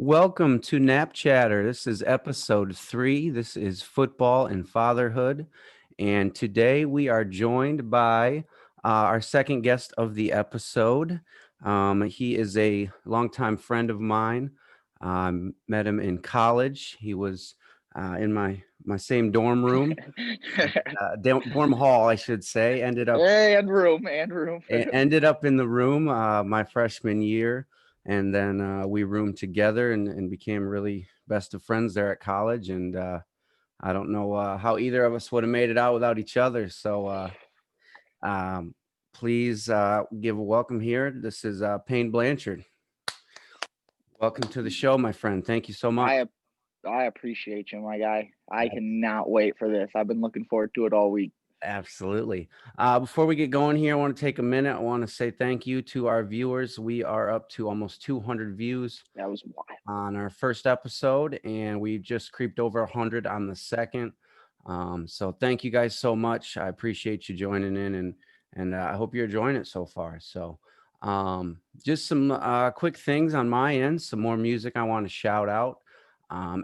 Welcome to Nap Chatter. This is episode 3. This is football and fatherhood. And today we are joined by our second guest of the episode. He is a longtime friend of mine. Met him in college. He was in my same dorm room, dorm hall, I should say. And room. Ended up in the room my freshman year, and then we roomed together and became really best of friends there at college. And I don't know how either of us would have made it out without each other. So um, please give a welcome here. This is Payne Blanchard. Welcome to the show, my friend. Thank you so much. I I appreciate you, my guy. I cannot wait for this. I've been looking forward to it all week. Absolutely. Before we get going here, I want to take a minute. I want to say thank you to our viewers. We are up to almost 200 views That was wild. on our first episode, and we just creeped over 100 on the second. So thank you guys so much. I appreciate you joining in, and I hope you're enjoying it so far. So just some quick things on my end, some more music I want to shout out.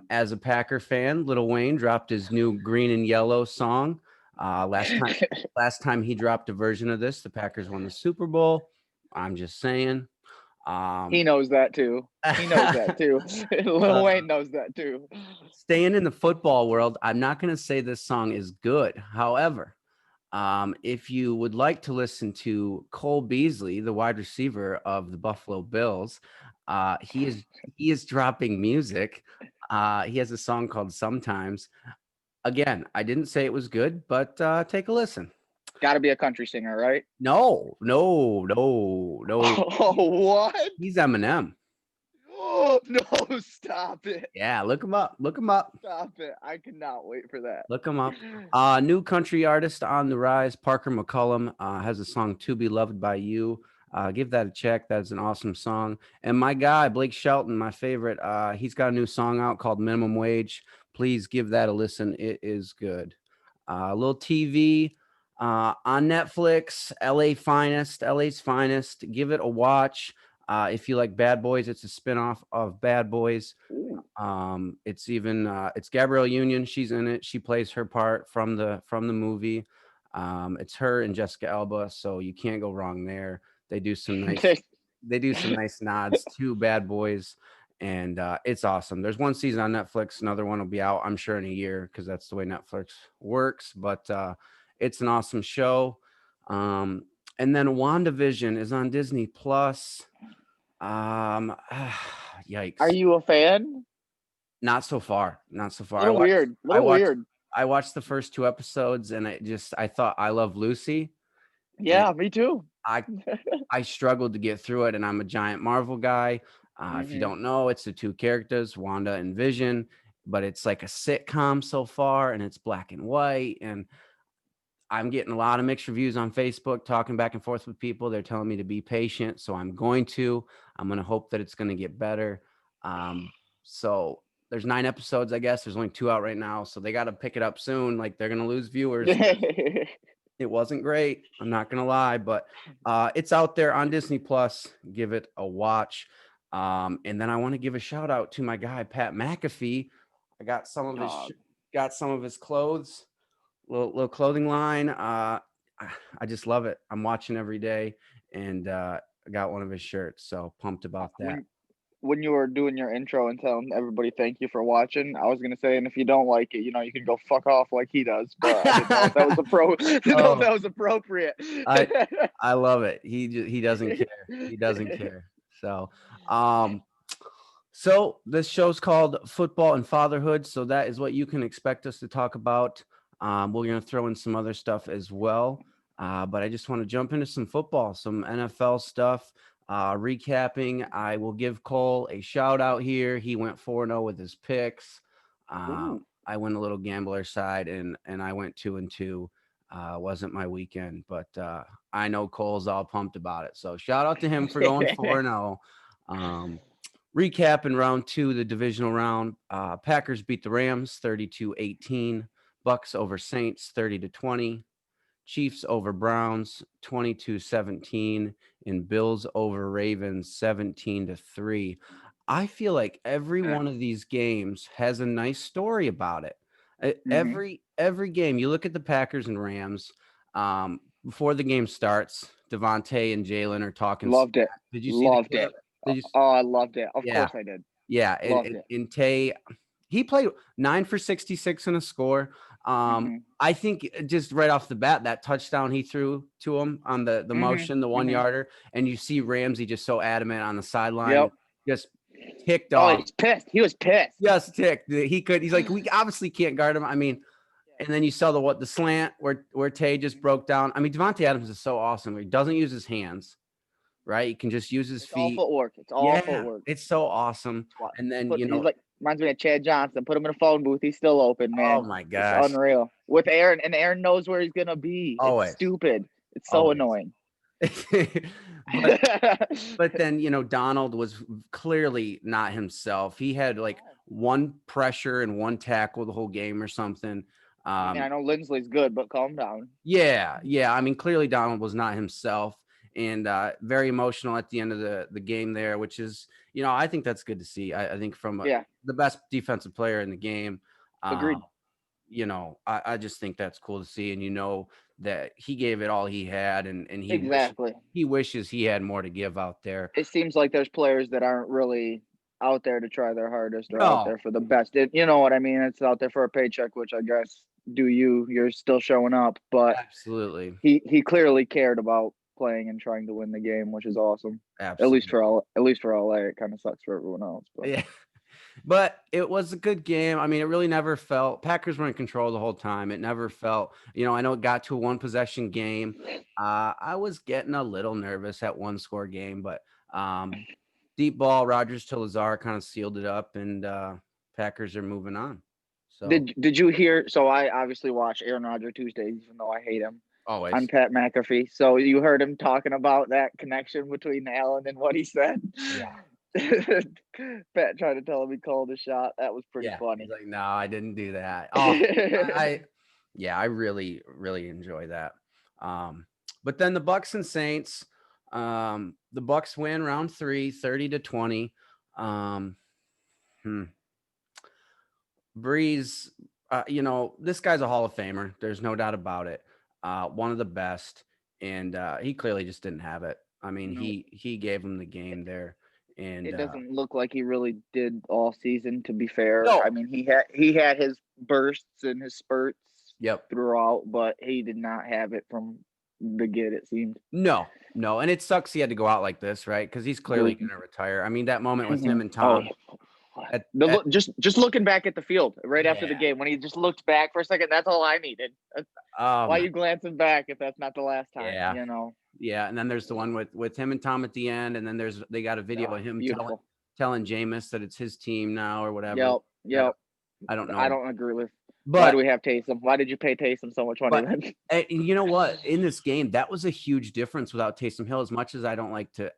As a Packer fan, Lil Wayne dropped his new Green and Yellow song. Last time he dropped a version of this, the Packers won the Super Bowl. I'm just saying. He Um, knows that too. He knows that too. Lil Wayne knows that too. Staying in the football world, I'm not going to say this song is good. However, if you would like to listen to Cole Beasley, the wide receiver of the Buffalo Bills, he is dropping music. He has a song called "Sometimes." Again, I didn't say it was good, but take a listen. Got to be a country singer, right? No, no, no, no. Oh, what? He's Eminem. Oh, no, stop it. Yeah, look him up. Look him up. Stop it. I cannot wait for that. Look him up. New country artist on the rise, Parker McCullum, has a song "To Be Loved by You." Give that a check. That's an awesome song. And my guy, Blake Shelton, my favorite, he's got a new song out called Minimum Wage. Please give that a listen. It is good. A little TV on Netflix, LA's Finest. Give it a watch. If you like Bad Boys, it's a spinoff of Bad Boys. Ooh. It's Gabrielle Union. She's in it. She plays her part from the movie. It's her and Jessica Alba, so you can't go wrong there. They do some nice they do some nice nods to Bad Boys, and it's awesome. There's one season on Netflix. Another one will be out, I'm sure, in a year because that's the way Netflix works. But it's an awesome show. And then WandaVision is on Disney Plus. Yikes. Are you a fan? Not so far. Not so far. Little weird. I Little watched weird. I watched the first 2 episodes and I thought I Love Lucy, and Yeah, me too. I I struggled to get through it, and I'm a giant Marvel guy. If you Mhm. don't know, it's the 2 characters, Wanda and Vision, but it's like a sitcom so far, and it's black and white, and I'm getting a lot of mixed reviews on Facebook, talking back and forth with people. They're telling me to be patient, so I'm going to. I'm going to hope that it's going to get better. So there's 9 episodes, I guess. There's only 2 out right now, so they got to pick it up soon. Like they're going to lose viewers. It wasn't great. I'm not going to lie, but it's out there on Disney Plus. Give it a watch. And then I want to give a shout out to my guy Pat McAfee. I got some of his clothes, little clothing line. I just love it. I'm watching every day, and I got one of his shirts, so pumped about that. when when you were doing your intro and telling everybody thank you for watching, I was gonna say, and if you don't like it, you can go fuck off like he does. But I didn't know if that was didn't know if Oh, that was appropriate. I I love it. He doesn't care. He doesn't care. So, um, so this show's called Football and Fatherhood. So that is what you can expect us to talk about. We're gonna throw in some other stuff as well. But I just want to jump into some football, some NFL stuff. Recapping, I will give Cole a shout out here. He went 4-0 with his picks. Ooh. I went a little gambler side, and I went 2-2. Wasn't my weekend, but I know Cole's all pumped about it. So shout out to him for going 4-0. Recap in round 2, the divisional round. Packers beat the Rams 32-18. Bucks over Saints 30-20. Chiefs over Browns 22-17. And Bills over Ravens 17-3. I feel like every one of these games has a nice story about it. Mhm. Every game, you look at the Packers and Rams, before the game starts, Devontae and Jalen are talking Loved it. smack. Did you see the Loved it. clip? Did you? Oh, I loved it. Of Yeah. course I did. Yeah, Loved it. and Tay, he played 9 for 66 and a score. Mhm. I think just right off the bat, that touchdown he threw to him on the Mhm. motion, the 1 Mhm. yarder, and you see Ramsey just so adamant on the sideline, Yep. just ticked Oh, off. he's pissed. He was pissed. Just ticked. He's like, we obviously can't guard him. I mean, and then you saw the slant where Tay just broke down. I mean, Devontae Adams is so awesome. He doesn't use his hands, right? He can just use his It's all feet. footwork. It's all Yeah, footwork. it's so awesome. What? And then, Put he's like reminds me of Chad Johnson. Put him in a phone booth. He's still open, oh man. my It's gosh. unreal. With Aaron, and Aaron knows where he's gonna be. It's Always, stupid. It's so always. annoying. but but then Donald was clearly not himself. He had like one pressure and one tackle the whole game or something. I mean, I know Lindsley's good, but calm down. Yeah. I mean, clearly Donald was not himself, and very emotional at the end of the game there, which is I think that's good to see. I think from Yeah, the best defensive player in the game. agreed. I just think that's cool to see, and that he gave it all he had, and Exactly. he wishes he had more to give out there. It seems like there's players that aren't really out there to try their hardest or out No, there for the best. You know what I mean? It's out there for a paycheck, which I guess do you. You're still showing up, but absolutely, he clearly cared about playing and trying to win the game, which is awesome. absolutely, At least for LA, it kind of sucks for everyone else. But yeah. But it was a good game. I mean, it really never felt Packers were in control the whole time. It never felt, I know it got to a one possession game. I was getting a little nervous at one score game, but deep ball, Rogers to Lazar kind of sealed it up, and Packers are moving on. So did you hear? So I obviously watch Aaron Rodgers Tuesdays, even though I hate him. I'm always, Pat McAfee. So you heard him talking about that connection between Allen and what he said. yeah, Pat tried to tell him he called a shot. That was pretty yeah. He's funny. like, no, I didn't do that. Oh, I yeah, I really, really enjoy that. But then the Bucks and Saints, the Bucks win round 3, 30-20. Um, hmm. Breeze, this guy's a Hall of Famer. There's no doubt about it. One of the best, and he clearly just didn't have it. I mean, No, he gave him the game there, and it doesn't look like he really did all season. To be fair, no, I mean he had his bursts and his spurts yep, throughout, but he did not have it from the get. It seemed. no, and it sucks he had to go out like this, right? Because he's clearly Agreed. going to retire. I mean, that moment with him and Oh, Tom the at look, just looking back at the field right after the yeah, game when he just looked back for a second. That's all I needed. oh Why my, you glancing back if that's not the last time? yeah, You know. yeah. And then there's the one with him and Tom at the end, and then they got a video Oh, of him beautiful. telling Jameis that it's his team now or whatever. Yep. I don't Yep. I don't I know, don't agree with. Why do but we have Taysom? Why did you pay Taysom so much money But then? and you know what? In this game, that was a huge difference without Taysom Hill. As much as I don't like to,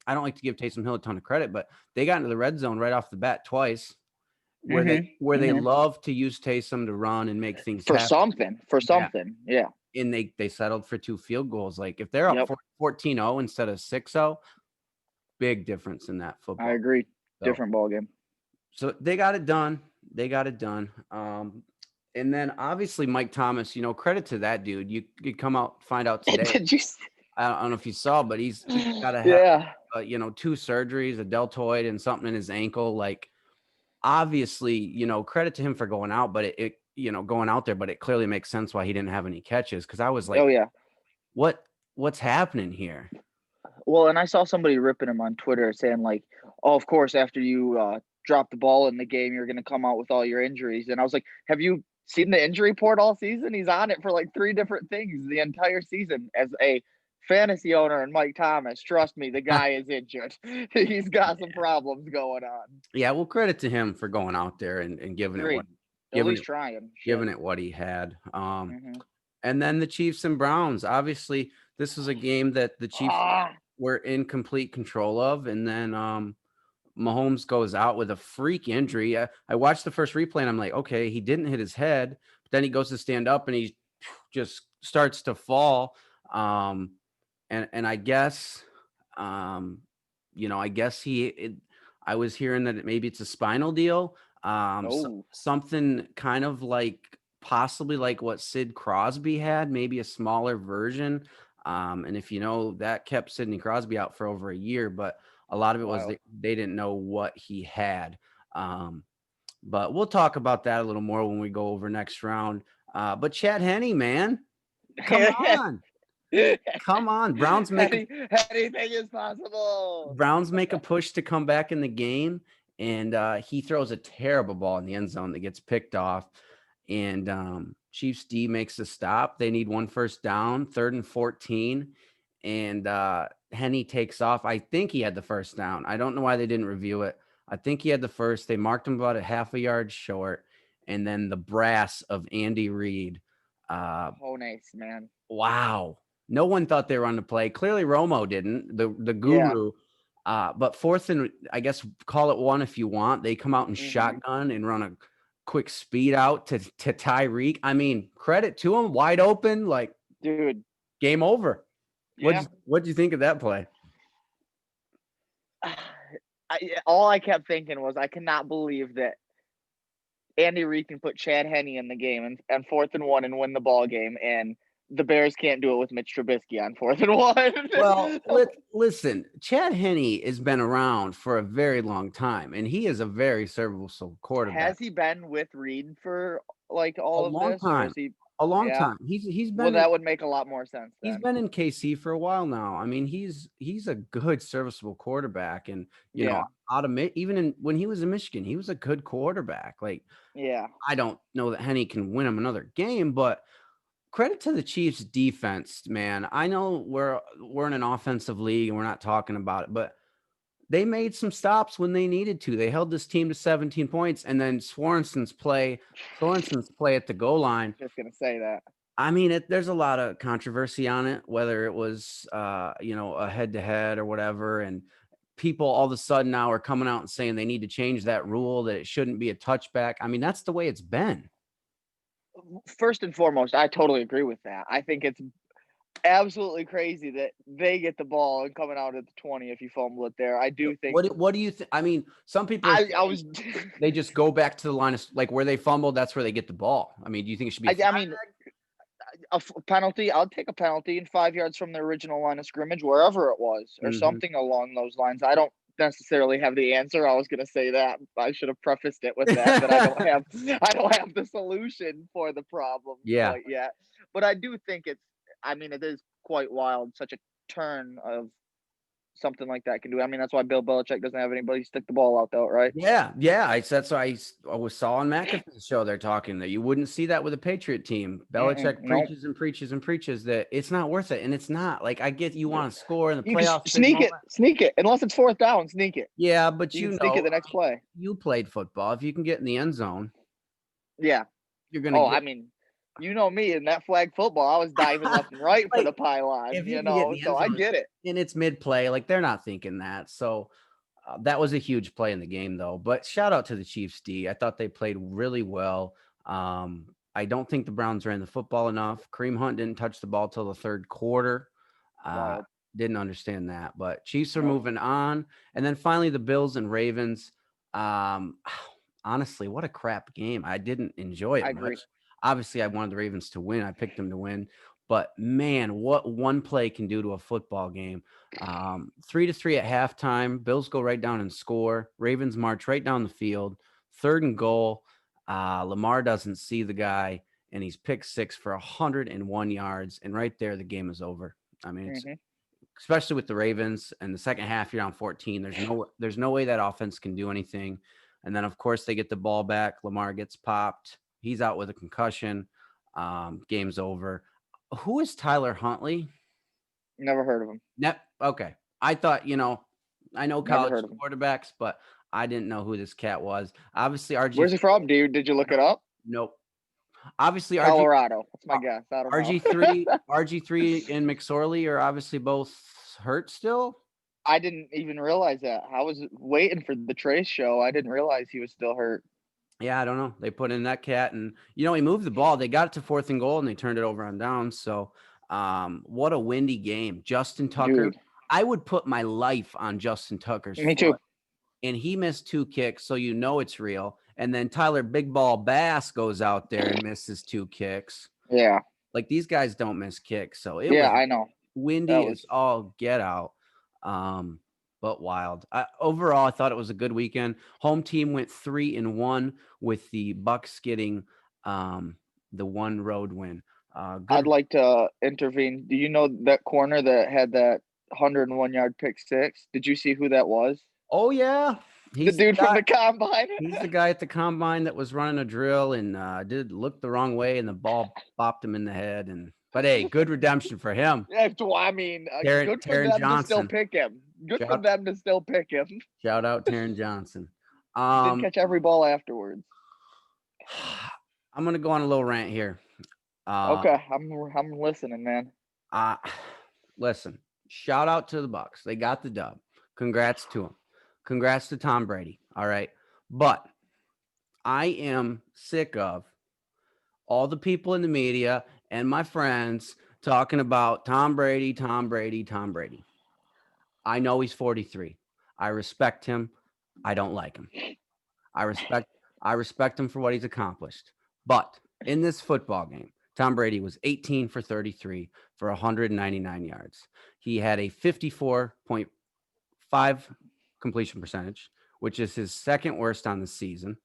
I don't like to give Taysom Hill a ton of credit, but they got into the red zone right off the bat twice, where they Mhm. love to use Taysom to run and make things For happen. something. For Yeah, something. Yeah. and they settled for 2 field goals. Like if they're up Yep. 14-0 instead of 6-0, big difference in that I football. agree. So Different ball game. so they got it done. They got it done. And then obviously Mike Thomas, credit to that dude. You could come out find out today. Did you? I don't know if you saw, but he's got to have, Yeah. 2 surgeries, a deltoid and something in his ankle. Like, obviously, credit to him for going out, but going out there, but it clearly makes sense why he didn't have any catches. Cause I was Oh like, yeah. what's happening here? Well, and I saw somebody ripping him on Twitter saying like, "Oh, of course, after you drop the ball in the game, you're going to come out with all your injuries." And I was like, "Have you seen the injury report all season? He's on it for like 3 different things the entire season." As a fantasy owner and Mike Thomas, trust me, the guy is injured. He's got some problems going on. Yeah. Well, credit to him for going out there and giving it Agreed. At giving least it, trying. giving Shit. it what he had. Mm-hmm. And then the Chiefs and Browns, obviously this was a game that the Chiefs Ah, were in complete control of. And then, Mahomes goes out with a freak injury. I watched the first replay and I'm like, okay, he didn't hit his head, but then he goes to stand up and he just starts to fall. And I guess, I guess I was hearing that maybe it's a spinal deal, Oh, something kind of like possibly like what Sid Crosby had, maybe a smaller version. And if you know, that kept Sidney Crosby out for over a year, but a lot of it was wild. they didn't know what he had. Um, but we'll talk about that a little more when we go over next round. But Chad Henne, man, come on, come on. Anything is possible. Browns make a push to come back in the game, and he throws a terrible ball in the end zone that gets picked off. And Chiefs D makes a stop. They need one first down, 3rd and 14. And Henne takes off. I think he had the first down. I don't know why they didn't review it. I think he had the first. They marked him about a half a yard short. And then the brass of Andy Reid. Oh, nice, man. Wow. No one thought they were on the play. Clearly Romo didn't, the Yeah. guru. But 4th and, I guess, call it 1 if you want. They come out in Hmm. shotgun and run a quick speed out to Tyreek. I mean, credit to him, wide open, like Dude. game over. Yeah. What'd you think of that play? All I kept thinking was, I cannot believe that Andy Reid can put Chad Henne in the game and 4th and 1 and win the ball game, and the Bears can't do it with Mitch Trubisky on 4th and 1. Well, listen, Chad Henne has been around for a very long time, and he is a very serviceable quarterback. Has he been with Reid for like A all of long this, or time, is he? a long Yeah. time. He's Well, been in that would make a lot more sense He's then. been in KC for a while now. I mean, he's a good serviceable quarterback, and Yeah. out of even when he was in Michigan, he was a good quarterback. Like, Yeah. I don't know that Henne can win him another game, but credit to the Chiefs defense, man. I know we're in an offensive league and we're not talking about it, but they made some stops when they needed to. They held this team to 17 points, and then Sorensen's play at the goal line. Just gonna say that. I mean, there's a lot of controversy on it, whether it was, a head to head or whatever. And people all of a sudden now are coming out and saying they need to change that rule, that it shouldn't be a touchback. I mean, that's the way it's been. First and foremost, I totally agree with that. I think it's absolutely crazy that they get the ball and coming out at the 20 if you fumble it there. I do think What do you think? I mean, some people are I saying was they just go back to the line of like where they fumbled. That's where they get the ball. I mean, do you think it should be I flat? mean penalty. I'll take a penalty and 5 yards from the original line of scrimmage, wherever it was, or Hmm. something along those lines. I don't necessarily have the answer. I was going to say that. I should have prefaced it with that I don't have the solution for the problem Yeah. quite yet. But I do think it is quite wild, such a turn of something like that can do. I mean, that's why Bill Belichick doesn't have anybody stick the ball out though, right? Yeah. That's why I was saw on McAfee's show. They're talking that you wouldn't see that with a Patriot team. Belichick No, preaches and preaches and preaches that it's not worth it, and it's not. Like, I get you want to score in the you just playoffs, big moment. sneak it. Unless it's 4th down, sneak it. Yeah, but You can sneak it the next play. you played football. If you can get in the end zone, Yeah. you're gonna Oh, get I mean, you know me in that flag football, I was diving left and right for like the pylon, if you can get in the so end I zone get it. and it's mid play, like they're not thinking that. So that was a huge play in the game, though. But shout out to the Chiefs D. I thought they played really well. I don't think the Browns ran the football enough. Kareem Hunt didn't touch the ball till the 3rd quarter. Uh, Wild. didn't understand that. But Chiefs are Nope. moving on. And then finally, the Bills and Ravens. Um, honestly, what a crap game. I didn't enjoy I it agree. much. Obviously, I wanted the Ravens to win. I picked them to win. But man, what one play can do to a football game. 3-3 at halftime. Bills go right down and score. Ravens march right down the field. 3rd and goal. Lamar doesn't see the guy, and he's picked 6 for 101 yards. And right there, the game is over. I mean, it's Mhm. especially with the Ravens and the second half, you're on 14. There's no way that offense can do anything. And then of course they get the ball back. Lamar gets popped. He's out with a concussion. Game's over. Who is Tyler Huntley? Never heard of him. Okay. I thought, I know Never college heard of him. quarterbacks, but I didn't know who this cat was. Obviously, RG. Where's he from, dude? Did you look it up? Nope. Obviously, Colorado. That's my uh, guess. I don't know. RG3 and McSorley are obviously both hurt still. I didn't even realize that. I was waiting for the Trace show. I didn't realize he was still hurt. Yeah, I don't know. They put in that cat, and he moved the ball. They got it to 4th and goal, and they turned it over on downs. So, what a windy game. Justin Tucker. Dude, I would put my life on Justin Tucker's me foot. too. and he missed 2 kicks, so you know it's real. And then Tyler Big Ball Bass goes out there and misses 2 kicks. Yeah. Like, these guys don't miss kicks, so it Yeah, was I know. That windy was as all get out, but wild. Overall, I thought it was a good weekend. Home team went 3-1 with the Bucks getting the one road win. I'd Good. like to intervene. Do you know that corner that had that 101-yard pick six? Did you see who that was? Oh yeah, The he's the dude from guy. the combine. He's the guy at the combine that was running a drill and did look the wrong way, and the ball bopped him in the head. But hey, good redemption for him. Yeah, I mean, good for Taryn them to still Johnson. pick him. Good for Shout them to still pick him. shout out Taryn Johnson. Didn't catch every ball afterwards. I'm gonna go on a little rant here. Okay, I'm listening, man. Uh, listen, shout out to the Bucks. They got the dub. Congrats to them. Congrats to Tom Brady. All right. But I am sick of all the people in the media and my friends talking about Tom Brady, Tom Brady, Tom Brady. I know he's 43. I respect him. I don't like him. I respect I respect him for what he's accomplished. But in this football game, Tom Brady was 18 for 33 for 199 yards. He had a 54.5 completion percentage, which is his second worst on the season.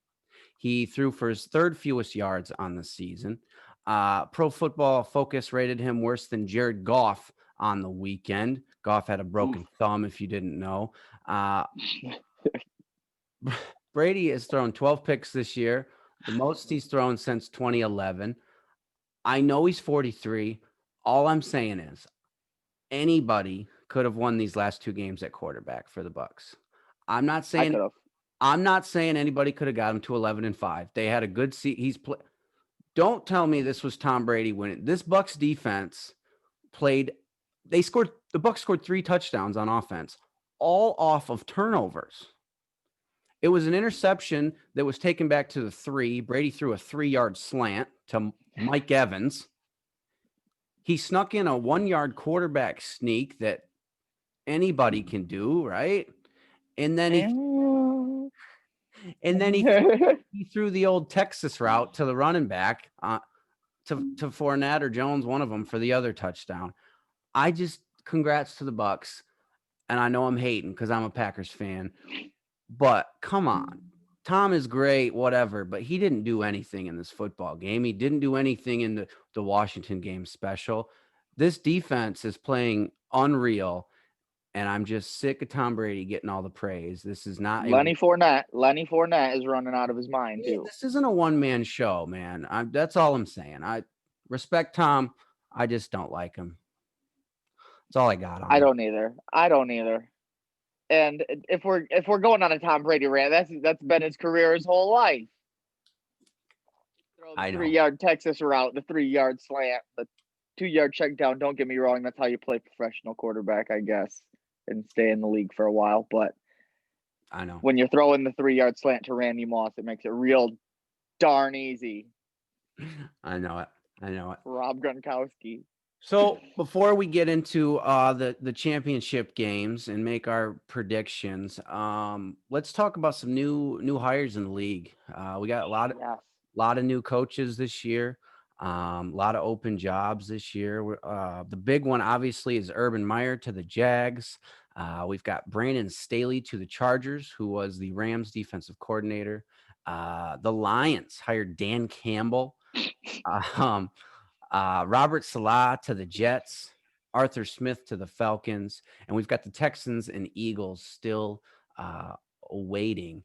He threw for his third fewest yards on the season. Pro Football Focus rated him worse than Jared Goff on the weekend. Goff had a broken thumb, if you didn't know. Brady has thrown 12 picks this year, the most he's thrown since 2011. I know he's 43. All I'm saying is anybody could have won these last 2 games at quarterback for the Bucks. I'm not I saying could have. I'm not saying anybody could have got him to 11-5. They had a good seat. Don't tell me this was Tom Brady winning. This Bucks defense played. The Bucks scored 3 touchdowns on offense, all off of turnovers. It was an interception that was taken back to the 3. Brady threw a 3-yard slant to Mike Evans. He snuck in a 1-yard quarterback sneak that anybody can do, right? And then he he threw the old Texas route to the running back, to Fournette or Jones, one of them, for the other touchdown. Congrats to the Bucks, and I know I'm hating because I'm a Packers fan, but come on. Tom is great, whatever, but he didn't do anything in this football game. He didn't do anything in the Washington game special. This defense is playing unreal, and I'm just sick of Tom Brady getting all the praise. This is not Lenny Fournette is running out of his mind too. this isn't a one-man show, man. That's all I'm saying. I respect Tom. I just don't like him. That's all I got on I him. don't either. And if we're going on a Tom Brady rant, that's been his career his whole life. Throw the I know. 3-yard Texas route, the 3-yard slant, the 2-yard check down. Don't get me wrong, that's how you play professional quarterback, I guess, and stay in the league for a while. But I know. when you're throwing the 3-yard slant to Randy Moss, it makes it real darn easy. I know it. Rob Gronkowski. So before we get into the championship games and make our predictions, let's talk about some new hires in the league. We got a lot of new coaches this year, a lot of open jobs this year. The big one obviously is Urban Meyer to the Jags. We've got Brandon Staley to the Chargers, who was the Rams defensive coordinator. The Lions hired Dan Campbell. Robert Salah to the Jets, Arthur Smith to the Falcons, and we've got the Texans and Eagles still awaiting.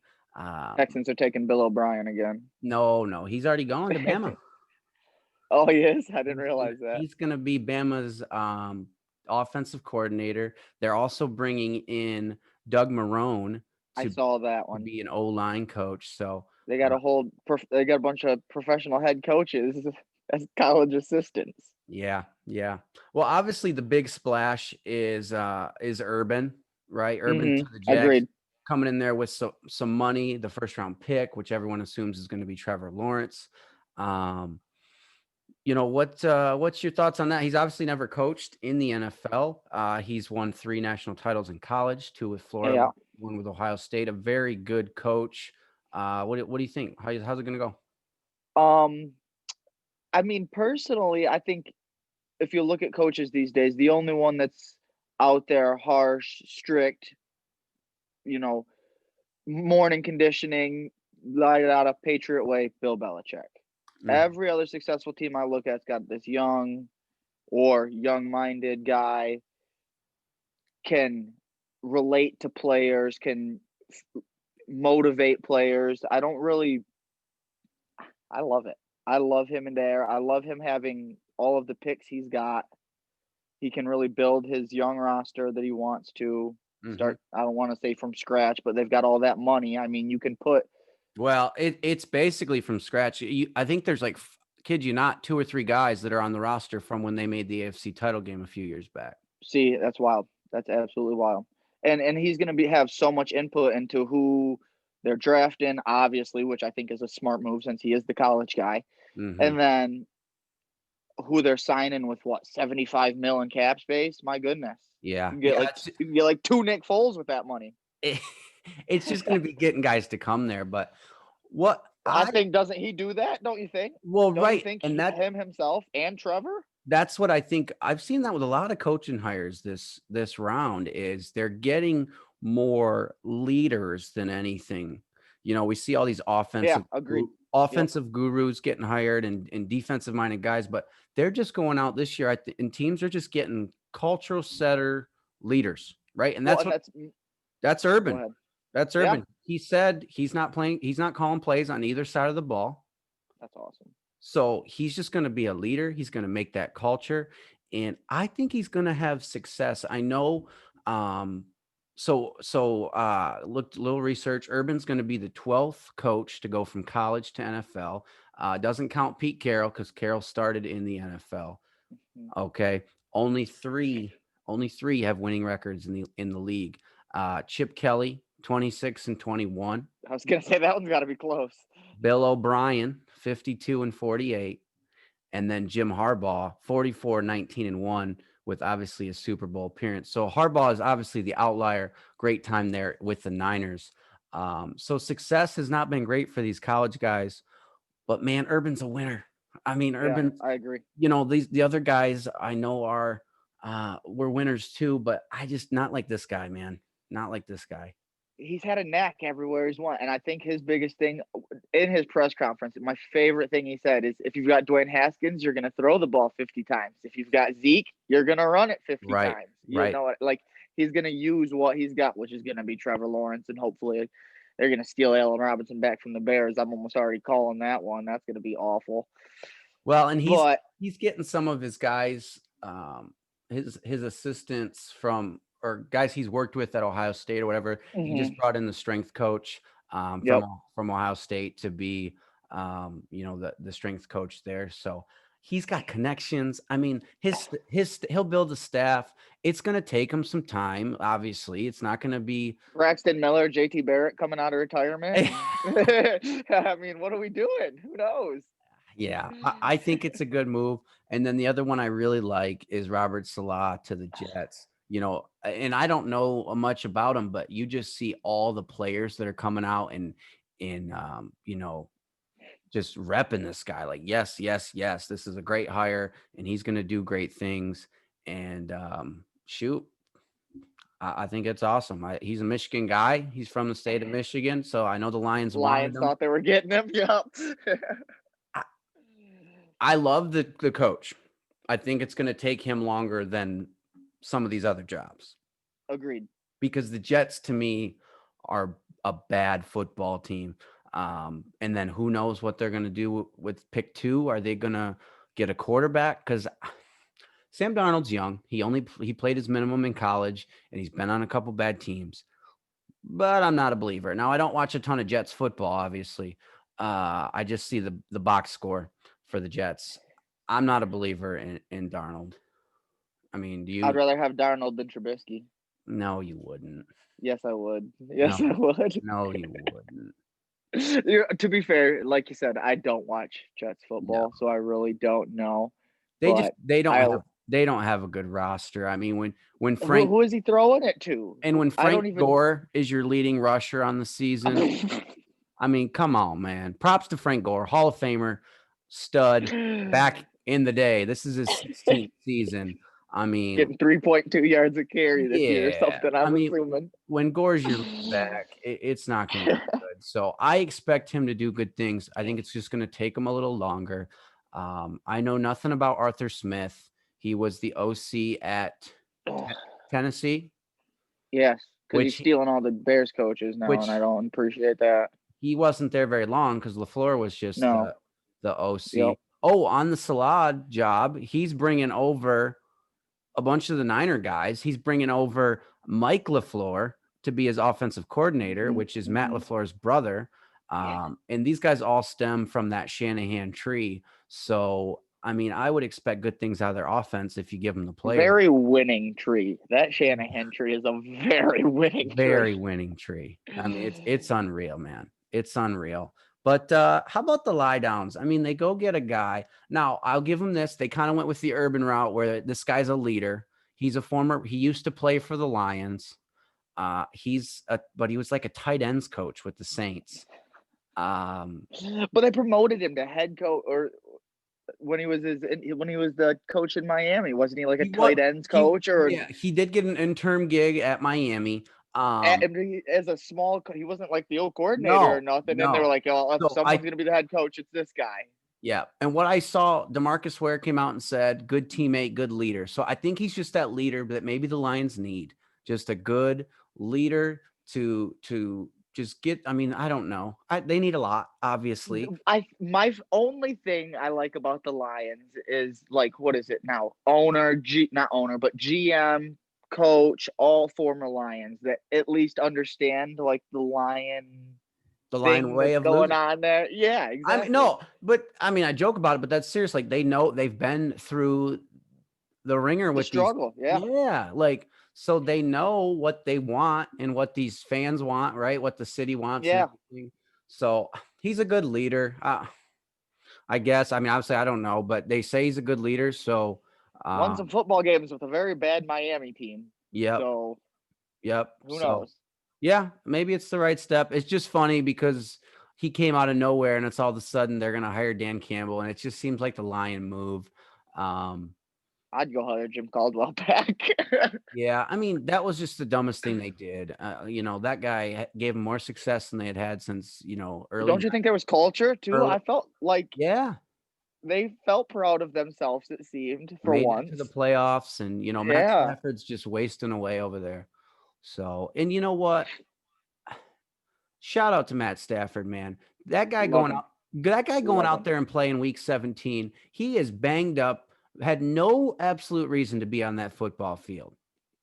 Texans are taking Bill O'Brien again. No, he's already gone to Bama. Oh, he is? I didn't realize that. He's going to be Bama's offensive coordinator. They're also bringing in Doug Marrone I saw that one. to be an O-line coach. So they got a bunch of professional head coaches as college assistants. Yeah. Well, obviously the big splash is Urban, right? Urban to the Jets. Agreed. Coming in there with some money, the first round pick, which everyone assumes is going to be Trevor Lawrence. What's your thoughts on that? He's obviously never coached in the NFL. He's won 3 national titles in college, 2 with Florida, one with Ohio State, a very good coach. What do you think? How's it gonna go? Um, I mean, personally, I think if you look at coaches these days, the only one that's out there harsh, strict, you know, morning conditioning, light it out a Patriot way, Bill Belichick. Mm, Every other successful team I look at's got this young or young-minded guy, can relate to players, can motivate players. I love it. I love him in there. I love him having all of the picks he's got. He can really build his young roster that he wants to mhm. start. I don't want to say from scratch, but they've got all that money. I mean, you can put Well, it's basically from scratch. I think there's like, kid you not, 2 or 3 guys that are on the roster from when they made the AFC title game a few years back. see, that's wild. That's absolutely wild. And he's going to be have so much input into who they're drafting, obviously, which I think is a smart move since he is the college guy. Mhm. And then who they're signing with what 75 mil in cap space. My goodness, Yeah. you can Yeah, get like you can get like two Nick Foles with that money. it it's just gonna be getting guys to come there, but what I I think doesn't he do that? Don't you think? well, Don't you right, think and him himself and Trevor? that's what I think. I've seen that with a lot of coaching hires this round is they're getting more leaders than anything. We see all these Yeah, agreed. Yep. offensive gurus getting hired and defensive minded guys, but they're just going out this year and teams are just getting cultural setter leaders, right? And Well, that's and what that's that's go Urban. ahead. That's Yeah, Urban. He said he's not calling plays on either side of the ball. that's awesome. So he's just going to be a leader. He's going to make that culture. And I think he's going to have success. I know. Um, looked a little research. Urban's going to be the 12th coach to go from college to NFL. Doesn't count Pete Carroll because Carroll started in the NFL. Mhm. Okay. Only three, only three have winning records in the league. Chip Kelly, 26 and 21. I was gonna say that one's got to be close. Bill O'Brien, 52 and 48. And then Jim Harbaugh, 44, 19 and 1 with obviously a Super Bowl appearance. So Harbaugh is obviously the outlier. Great time there with the Niners. So success has not been great for these college guys, but man, Urban's a winner. I mean, Yeah, Urban, I agree. the other guys I know are were winners too, but I just not like this guy, man. Not like this guy. He's had a knack everywhere he's went, and I think his biggest thing in his press conference, my favorite thing he said is, "If you've got Dwayne Haskins, you're going to throw the ball 50 times. If you've got Zeke, you're going to run it 50 Right, times." You right. know what? Like he's going to use what he's got, which is going to be Trevor Lawrence, and hopefully they're going to steal Allen Robinson back from the Bears. I'm almost already calling that one. That's going to be awful. Well, and But he's getting some of his guys, his assistants from or guys he's worked with at Ohio State or whatever. He just mhm, brought in the strength coach yep, from Ohio State to be the strength coach there. So he's got connections. I mean, he'll build a staff. It's going to take him some time. Obviously, it's not going to be. Braxton Miller, JT Barrett coming out of retirement. I mean, what are we doing? Who knows? Yeah, I think it's a good move. And then the other one I really like is Robert Salah to the Jets. And I don't know much about him, but you just see all the players that are coming out and just repping this guy. Like, yes, yes, yes, this is a great hire, and he's going to do great things. And shoot, I think it's awesome. He's a Michigan guy. He's from the state of Michigan, so I know the Lions wanted Lions him. thought they were getting him. Yep. I, I love the coach. I think it's going to take him longer than some of these other jobs Agreed. because the Jets to me are a bad football team. And then who knows what they're going to do with pick 2? Are they going to get a quarterback? Because Sam Darnold's young. He played his minimum in college, and he's been on a couple bad teams. But I'm not a believer. Now I don't watch a ton of Jets football, obviously. I just see the box score for the Jets. I'm not a believer in Darnold. I mean, do I'd you? rather have Darnold than Trubisky. No, you wouldn't. Yes, I would. Yes, I No, would. no, you wouldn't. To be fair, like you said, I don't watch Jets No, football, so I really don't know. But they don't I have. They don't have a good roster. I mean, when Who Frank who is he throwing it to? and when I Frank don't even. Gore is your leading rusher on the season, I mean, come on, man. Props to Frank Gore, Hall of Famer, stud back in the day. This is his 16th season. I mean, Getting 3.2 yards a carry this year or yeah. something, I I'm mean, assuming. when Gore's your lead back, it's not going to be good. So I expect him to do good things. I think it's just going to take him a little longer. I know nothing about Arthur Smith. He was the OC at Tennessee, Yes, because he's which stealing all the Bears coaches now, and I which don't appreciate that. he wasn't there very long because LaFleur was just No. the Yep. OC. Oh, on the Salad job, he's bringing over a bunch of the Niner guys. He's bringing over Mike LaFleur to be his offensive coordinator, Mhm, which is Matt mhm. LaFleur's brother. And these guys all stem from that Shanahan tree. So, I mean, I would expect good things out of their offense if you give them the players. Very winning tree. That Shanahan tree is a very winning tree. Very winning tree. I mean, it's unreal, man. It's unreal. But how about the lie downs? I mean, they go get a guy. Now, I'll give them this. They kind of went with the urban route where this guy's a leader. He used to play for the Lions. But he was like a tight ends coach with the Saints. Um, But they promoted him to head coach, or when he was the coach in Miami, wasn't he like a he was tight ends he coach or yeah, he did get an interim gig at Miami. as a small? He wasn't like the old coordinator or No, nothing. And they were no. like, "Oh, if So someone's going to be the head coach, it's this guy." yeah. And what I saw, DeMarcus Ware came out and said, good teammate, good leader. So I think he's just that leader that maybe the Lions need. Just a good leader to just get. I mean, I don't know. They need a lot, obviously. I my only thing I like about the Lions is like, what is it now? Owner, not owner, but GM, coach, all former Lions that at least understand like the Lion The Lion thing way that's of going losing. on there. Yeah, I mean, exactly. no, but I mean, I joke about it, but that's serious. Like they know they've been through the ringer The with these. struggle. Yeah. Yeah, like so they know what they want and what these fans want, right? What the city wants and Yeah. everything. So he's a good leader. I guess. I mean, obviously, I don't know, but they say he's a good leader. So, Won some football games with a very bad Miami team. yep, So yep. who So, knows? yeah, maybe it's the right step. It's just funny because he came out of nowhere, and it's all of a sudden they're gonna hire Dan Campbell, and it just seems like the Lion move. Um, I'd go hire Jim Caldwell back. yeah, I mean, that was just the dumbest thing they did. That guy gave them more success than they had had since early. Don't you think there was culture too? Early, I felt like yeah, they felt proud of themselves, it seemed, for made it to the once. playoffs, and Matt Yeah. Stafford's just wasting away over there. So, and you know what? Shout out to Matt Stafford, man. Love him. That guy going Love out him. there and playing week 17, he is banged up, had no absolute reason to be on that football field.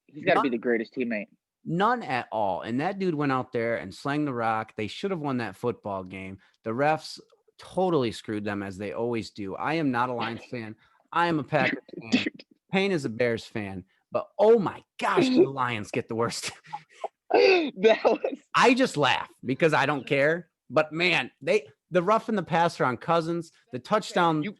He's got to be None, the greatest teammate. none at all. And that dude went out there and slang the rock. They should have won that football game. The refs totally screwed them as they always do. I am not a Lions fan. I am a Packers fan. Payne is a Bears fan. But oh my gosh, do the Lions get the worst? That was I just laugh because I don't care. But man, the rough in the passer on Cousins, the touchdown you.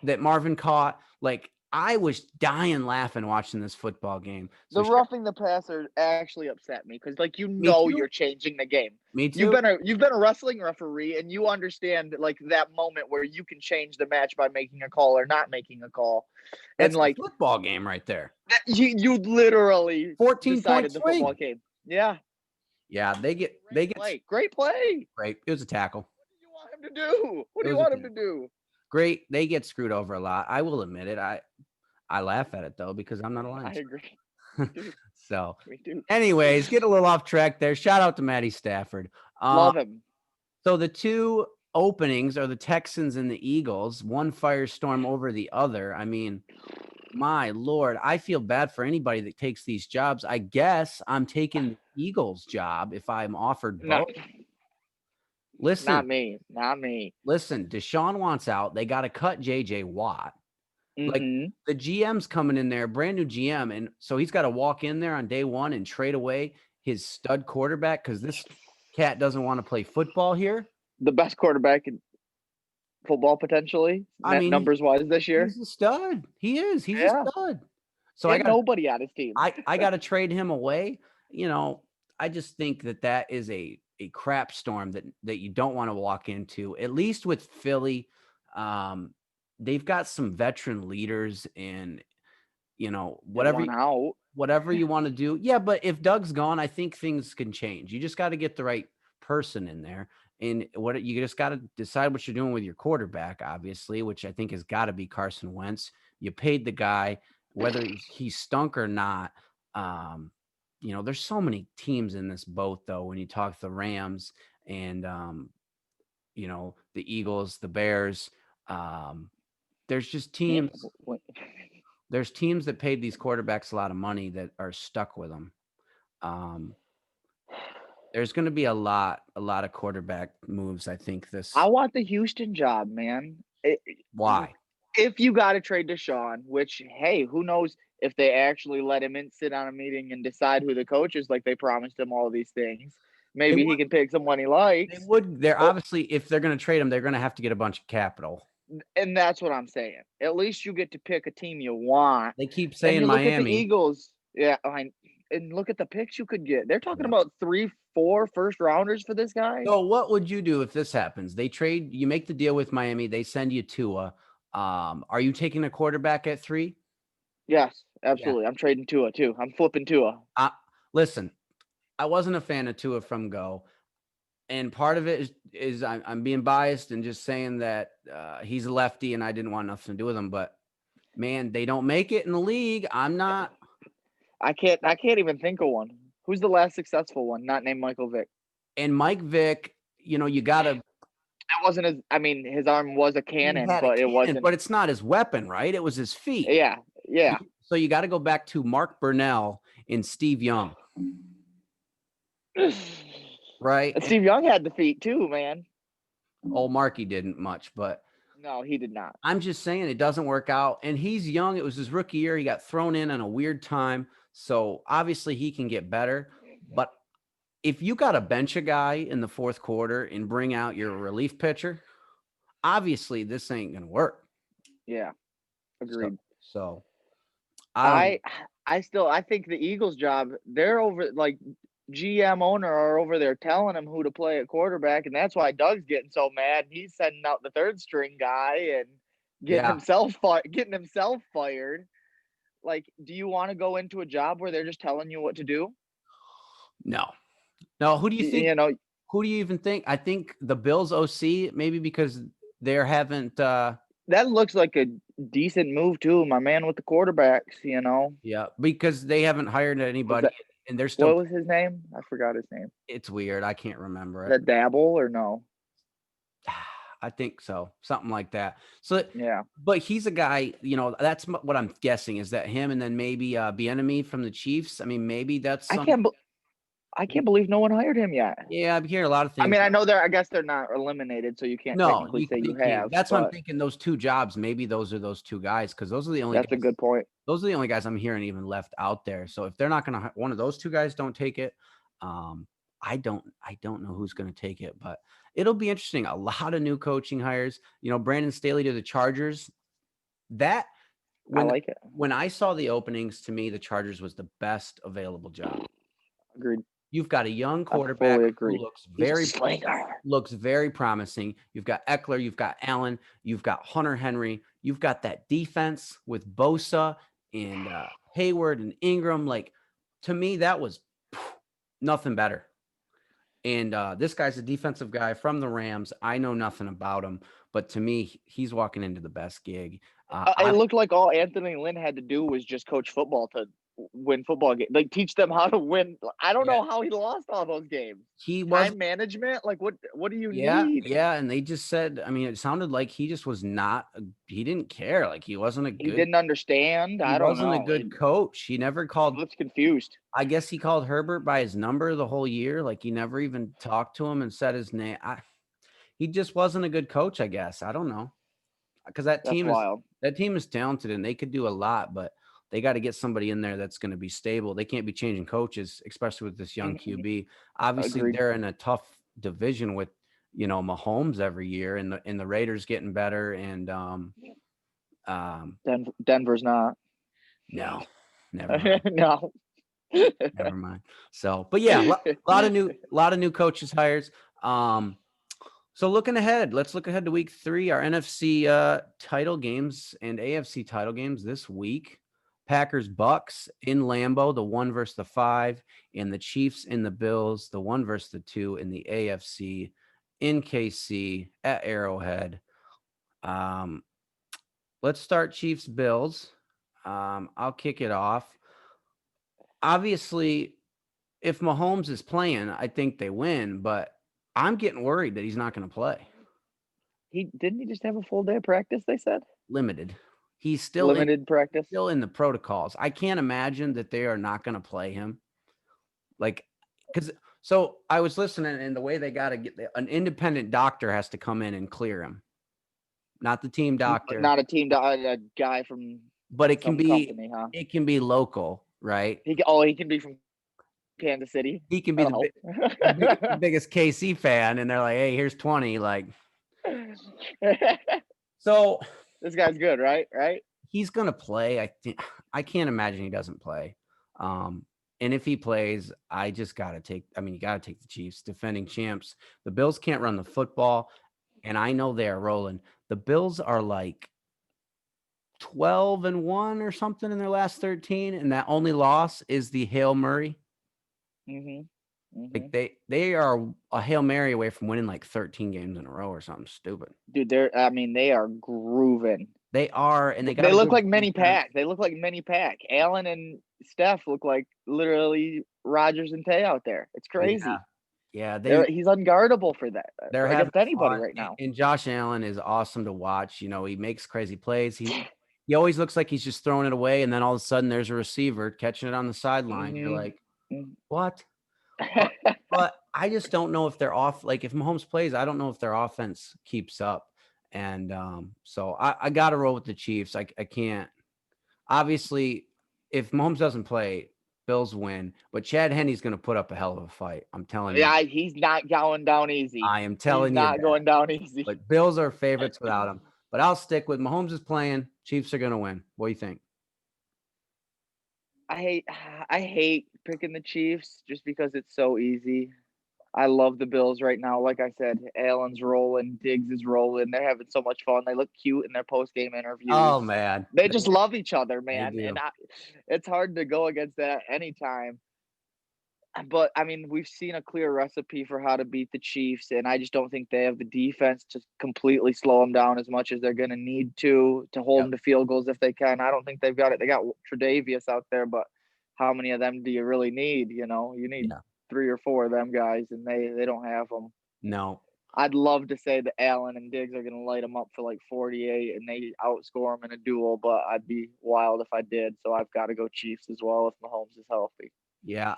that Marvin caught, like I was dying laughing watching this football game. So The roughing the passer actually upset me because, like, me you're too. changing the game. Me You've too. been a wrestling referee, and you understand like that moment where you can change the match by making a call or not making a call, and That's a like football game right there. you literally 14-point decided the football swing. game. Yeah, Yeah, they get great play. great. It was a tackle. What do you want him to do? What It do you was a want him to tackle. do? Great. They get screwed over a lot. I will admit it. I laugh at it though because I'm not a I Lions agree. fan. Me too. So, Me too. anyways, get a little off track there. Shout out to Matty Stafford. Love him. So the two openings are the Texans and the Eagles, one firestorm over the other. I mean, my Lord, I feel bad for anybody that takes these jobs. I guess I'm taking the Eagles job if I'm offered Not, both. Listen, not me. Not me. listen, Deshaun wants out. They got to cut JJ Watt. Like Mm-hmm. the GM's coming in there, brand new GM. And so he's got to walk in there on day one and trade away his stud quarterback because this cat doesn't want to play football here. The best quarterback in football potentially, I net mean, numbers wise this year. he's a stud. He is. He's a Yeah, stud. So he had nobody on his team. I got to trade him away. You know, I just think that that is a crap storm that you don't want to walk into. At least with Philly, um, they've got some veteran leaders, and you know They won out. whatever you want to do. Yeah, but if Doug's gone, I think things can change. You just got to get the right person in there. And what you just got to decide what you're doing with your quarterback, obviously, which I think has got to be Carson Wentz. You paid the guy, whether he stunk or not. Um, you know, there's so many teams in this boat, though, when you talk the Rams and, you know, the Eagles, the Bears. Um, there's just Yeah, teams there's teams that paid these quarterbacks a lot of money that are stuck with them. Um, there's going to be a lot of quarterback moves. I think I this. want the Houston job, man. Why? If you got to trade Deshaun, which hey, who knows if they actually let him in, sit on a meeting, and decide who the coach is, like they promised him all these things. They Maybe he would. can pick someone he They likes. would. They're Or, obviously, if they're going to trade him, they're going to have to get a bunch of capital. and that's what I'm saying. At least you get to pick a team you want. They keep And saying you look at the Miami. Eagles. Yeah, and look at the picks you could get. They're talking Yeah. about 3, 4 first rounders for this guy. So what would you do if this happens? They trade. You make the deal with Miami. They send you Tua. Are you taking a quarterback at 3? Yes, Yeah. absolutely. I'm trading Tua too. I'm flipping Tua. Uh, Listen, I wasn't a fan of Tua from go. And part of it is I'm being biased and just saying that he's a lefty and I didn't want nothing to do with him. But man, they don't make it in the league. I'm not. I can't even think of one. Who's the last successful one? Not named Michael Vick. And Mike Vick, you know, you got to. It wasn't as I mean, his arm was a He cannon, had a but it cannon, wasn't. but it's not his weapon, right? It was his feet. Yeah, yeah. So you got to go back to Mark Burnell and Steve Young, And right? Steve Young had the feet too, man. Old Marky didn't much, but No, he did not. I'm just saying it doesn't work out. And he's young. It was his rookie year. He got thrown in on a weird time. So obviously he can get better. But if you got to bench a guy in the fourth quarter and bring out your relief pitcher, obviously this ain't going to work. Yeah, So, agreed. so I don't know. I think the Eagles job, they're over like GM owner are over there telling him who to play at quarterback, and that's why Doug's getting so mad. He's sending out the third string guy and Yeah, getting himself fired. Like, do you want to go into a job where they're just telling you what to do? no, no. Who do you think? You know, Who do you even think? I think the Bills OC, maybe because they haven't. that looks like a decent move too. My man with the quarterbacks, you know. Yeah, because they haven't hired Was anybody, that and they're still. what was his name? I forgot his name. It's weird. I can't remember Is it. that Dabble or no? I think so, something like that. So, Yeah. but he's a guy. You know, that's what I'm guessing is that him, and then maybe Bieniemy from the Chiefs. I mean, maybe that's I some. can't I can't believe no one hired him yet. Yeah, I'm hearing a lot of I things. mean, I guess they're not eliminated, so you can't No, technically say you you can't. have, That's why I'm but thinking those 2 jobs. Maybe those are those 2 guys because those are the only that's a guys. good point. Those are the only guys I'm hearing even left out there. So if they're not going to, one of those 2 guys don't take it, I don't know who's going to take it, but it'll be interesting. A lot of new coaching hires. You know, Brandon Staley to the Chargers. That I when like it. when I saw the openings, to me, the Chargers was the best available job. Agreed. You've got a young I quarterback fully who agree. He's a slinger. looks very promising. You've got Eckler, you've got Allen, you've got Hunter Henry, you've got that defense with Bosa and Hayward and Ingram. Like, to me, that was nothing better. And this guy's a defensive guy from the Rams. I know nothing about him, but to me, he's walking into the best gig. It looked like all Anthony Lynn had to do was just coach football to win football games, like teach them how to win. I don't Yeah, know how he lost all those games. he was. Time management, like what do you Yeah, need? yeah, and they just said, I mean, it sounded like he just was not. He didn't care. Like he wasn't a He good. didn't understand. He I don't wasn't a know. good coach. He never He called. looks confused. I guess he called Herbert by his number the whole year. Like he never even talked to him and said his name. He just wasn't a good coach, I guess. I don't know. Because That's wild. that team is talented and they could do a lot, but they got to get somebody in there that's going to be stable. They can't be changing coaches, especially with this young Mhm. QB. Obviously, Agreed. they're in a tough division with, Mahomes every year, and the Raiders getting better, and um Denver's not. no, never mind. No. Never mind. So, but yeah, lot of new coaches hires. Um, so looking ahead, let's look ahead to week 3, our NFC title games and AFC title games this week. Packers Bucks in Lambeau, the 1 versus the 5, and the Chiefs and the Bills, the 1 versus the 2 in the AFC in KC at Arrowhead. Um, let's start Chiefs Bills. I'll kick it off. Obviously, if Mahomes is playing, I think they win, but I'm getting worried that he's not going to play. He didn't he just have a full day of practice, they said? Limited. He's Limited practice. still in the protocols. I can't imagine that they are not going to play him. Like, because so I was listening, and the way they got to get an independent doctor has to come in and clear him, not the team doctor, Not a team, a guy from but it can some be company, huh? local, right? He can be from Kansas City. He can be That'll help. the biggest KC fan, and they're like, "Hey, here's 20." Like, so This guy's good, right? Right? he's gonna play. I can't imagine he doesn't play. And if he plays, I just gotta take. I mean, you gotta take the Chiefs, defending champs. The Bills can't run the football, and I know they are rolling. The Bills are like 12-1 or something in their last 13, and that only loss is the Hail Murray. Mhm. Like Mhm. they are a Hail Mary away from winning like 13 games in a row or something stupid. Dude, they are grooving. They are, and they got They a look good like mini defense. pack. They look like mini pack. Allen and Steph look like literally Rogers and Tay out there. It's Yeah, crazy. yeah, He's unguardable for that they're having against anybody fun, right now. and Josh Allen is awesome to watch. He makes crazy plays. He always looks like he's just throwing it away, and then all of a sudden there's a receiver catching it on the sideline. You're Mhm. like, what? But I just don't know if they're off. Like if Mahomes plays, I don't know if their offense keeps up. And so I got to roll with the Chiefs. I can't. Obviously, if Mahomes doesn't play, Bills win. But Chad Henne's going to put up a hell of a fight. I'm telling you. Yeah, he's not going down easy. I am He's telling you not that. going down easy. But Bills are favorites without him. But I'll stick with Mahomes is playing. Chiefs are going to win. What do you think? I hate I hate picking the Chiefs just because it's so easy. I love the Bills right now. Like I said, Allen's rolling, Diggs is rolling. They're having so much fun. They look cute in their post game Oh interviews. man, They just love each other, they man. do. It's hard to go against that anytime. But I mean, we've seen a clear recipe for how to beat the Chiefs, and I just don't think they have the defense to completely slow them down as much as they're going to need to hold Yep. them to field goals if they can. I don't think they've got it. They got Tre'Davious out there, but how many of them do you really need? You need Yeah. 3 or 4 of them guys, and they don't have them. No. I'd love to say that Allen and Diggs are going to light them up for like 48 and they outscore them in a duel, but I'd be wild if I did. So I've got to go Chiefs as well if Mahomes is healthy. Yeah.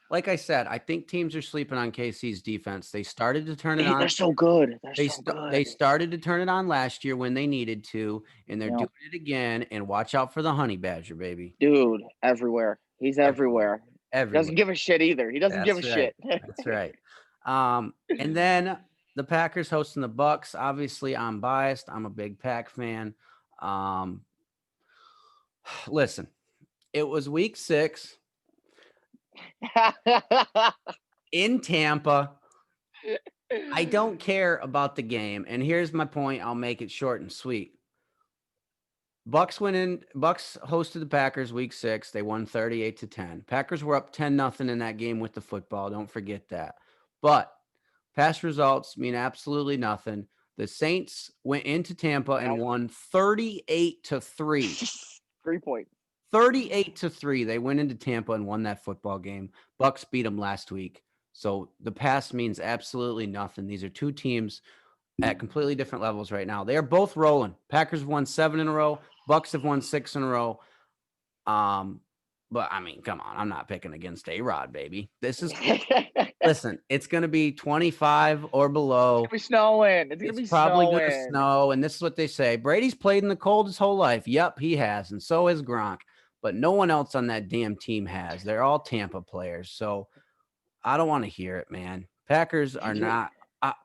Like I said, I think teams are sleeping on KC's defense. They started to turn it They're on. so good. They're so They good. started to turn it on last year when they needed to, and they're You know, doing it again. And watch out for the honey badger, baby. dude, everywhere. He's Everywhere. everywhere. Everywhere. Doesn't give a shit either. He doesn't give a That's right. shit. That's right. And then the Packers hosting the Bucks. Obviously, I'm biased. I'm a big Pack fan. Um, listen, it was week 6 in Tampa. I don't care about the game. And here's my point. I'll make it short and sweet. Bucks hosted the Packers week 6. They won 38-10. Packers were up 10-0 in that game with the football. Don't forget that. But past results mean absolutely nothing. The Saints went into Tampa and won 38-3. 3 points. 38-3. They went into Tampa and won that football game. Bucks beat them last week. So the past means absolutely nothing. These are two teams at completely different levels right now. They are both rolling. Packers have won 7 in a row. Bucks have won 6 in a row. But I mean, come on, I'm not picking against A-Rod, baby. Listen, it's going to be 25 or below. It's snowing. It's gonna It's be probably going to snowing. snow, and this is what they say. Brady's played in the cold his whole life. Yep, he has, and so has Gronk. But no one else on that damn team has. They're all Tampa players. So I don't want to hear it, man. Packers are not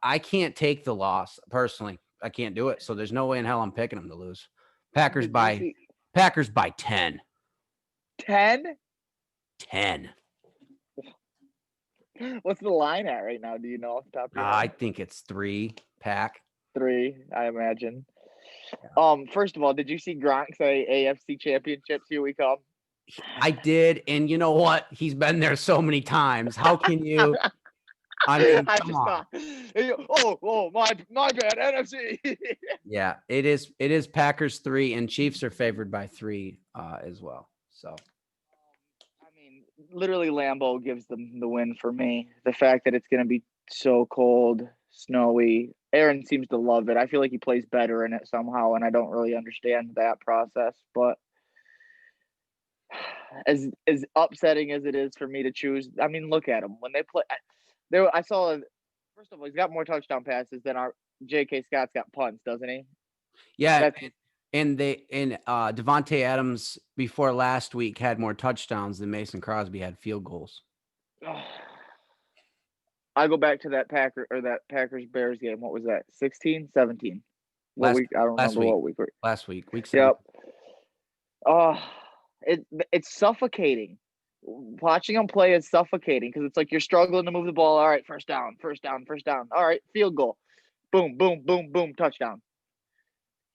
I can't take the loss personally. I can't do it. So there's no way in hell I'm picking them to lose. Packers Did you by see Packers by 10. 10? 10. What's the line at right now? Do you know off the top of your I head? think it's 3 pack. 3, I imagine. Yeah. First of all, did you see Gronk say AFC Championships, here we come? I did, and you know what? He's been there so many times. How can you I mean, I come just on. thought, oh, my bad, NFC. Yeah, it is Packers 3 and Chiefs are favored by 3 as well. So, I mean, literally, Lambeau gives them the win for me. The fact that it's going to be so cold, snowy. Aaron seems to love it. I feel like he plays better in it somehow, and I don't really understand that process. But as upsetting as it is for me to choose, I mean, look at them when they play. There, I saw. First of all, he's got more touchdown passes than our J.K. Scott's got punts, doesn't he? yeah, That's and Devontae Adams before last week had more touchdowns than Mason Crosby had field goals. I go back to that Packers Bears game. What was that? 16, 17? What Last week? I don't last remember week. what week. Last week, week 7. Yep. Oh, it's suffocating. Watching them play is suffocating because it's like you're struggling to move the ball. All right, first down, first down, first down. All right, field goal. Boom, boom, boom, boom, touchdown.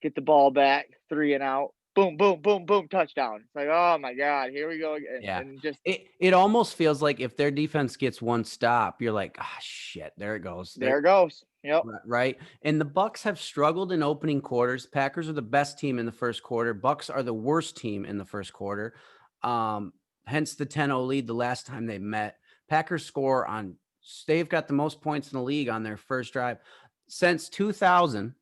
Get the ball back, 3 and out. Boom, boom, boom, boom, touchdown. It's like, oh my God, here we go again. Yeah. And just It almost feels like if their defense gets one stop, you're like, "Ah, shit, there it goes." there it goes. Yep. Right? And the Bucks have struggled in opening quarters. Packers are the best team in the first quarter. Bucks are the worst team in the first quarter. Um, hence the 10-0 lead the last time they met. Packers score on they've got the most points in the league on their first drive. Since 2000,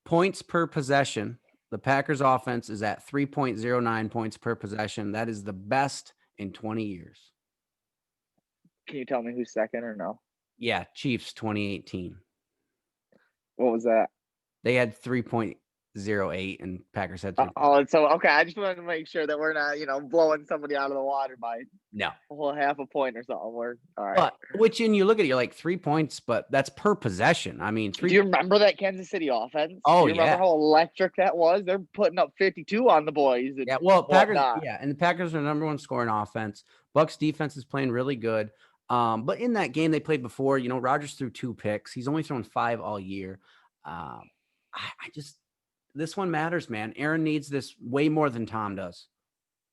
points per possession, the Packers offense is at 3.09 points per possession. That is the best in 20 years. Can you tell me who's second or no? Yeah, Chiefs 2018. What was that? They had 3.08 and Packers had 3. Oh, so okay. I just wanted to make sure that we're not, blowing somebody out of the water by No. a whole half a point or something. We're all right. But which in you look at it, you're like 3 points, but that's per possession. I mean, Do you remember that Kansas City offense? Do Oh you remember yeah. how electric that was? They're putting up 52 on the boys and Yeah, well, Packers, whatnot. yeah, and the Packers are number 1 scoring offense. Bucks defense is playing really good. But in that game they played before, Rodgers threw 2 picks. He's only thrown 5 all year. I just this one matters, man. Aaron needs this way more than Tom does.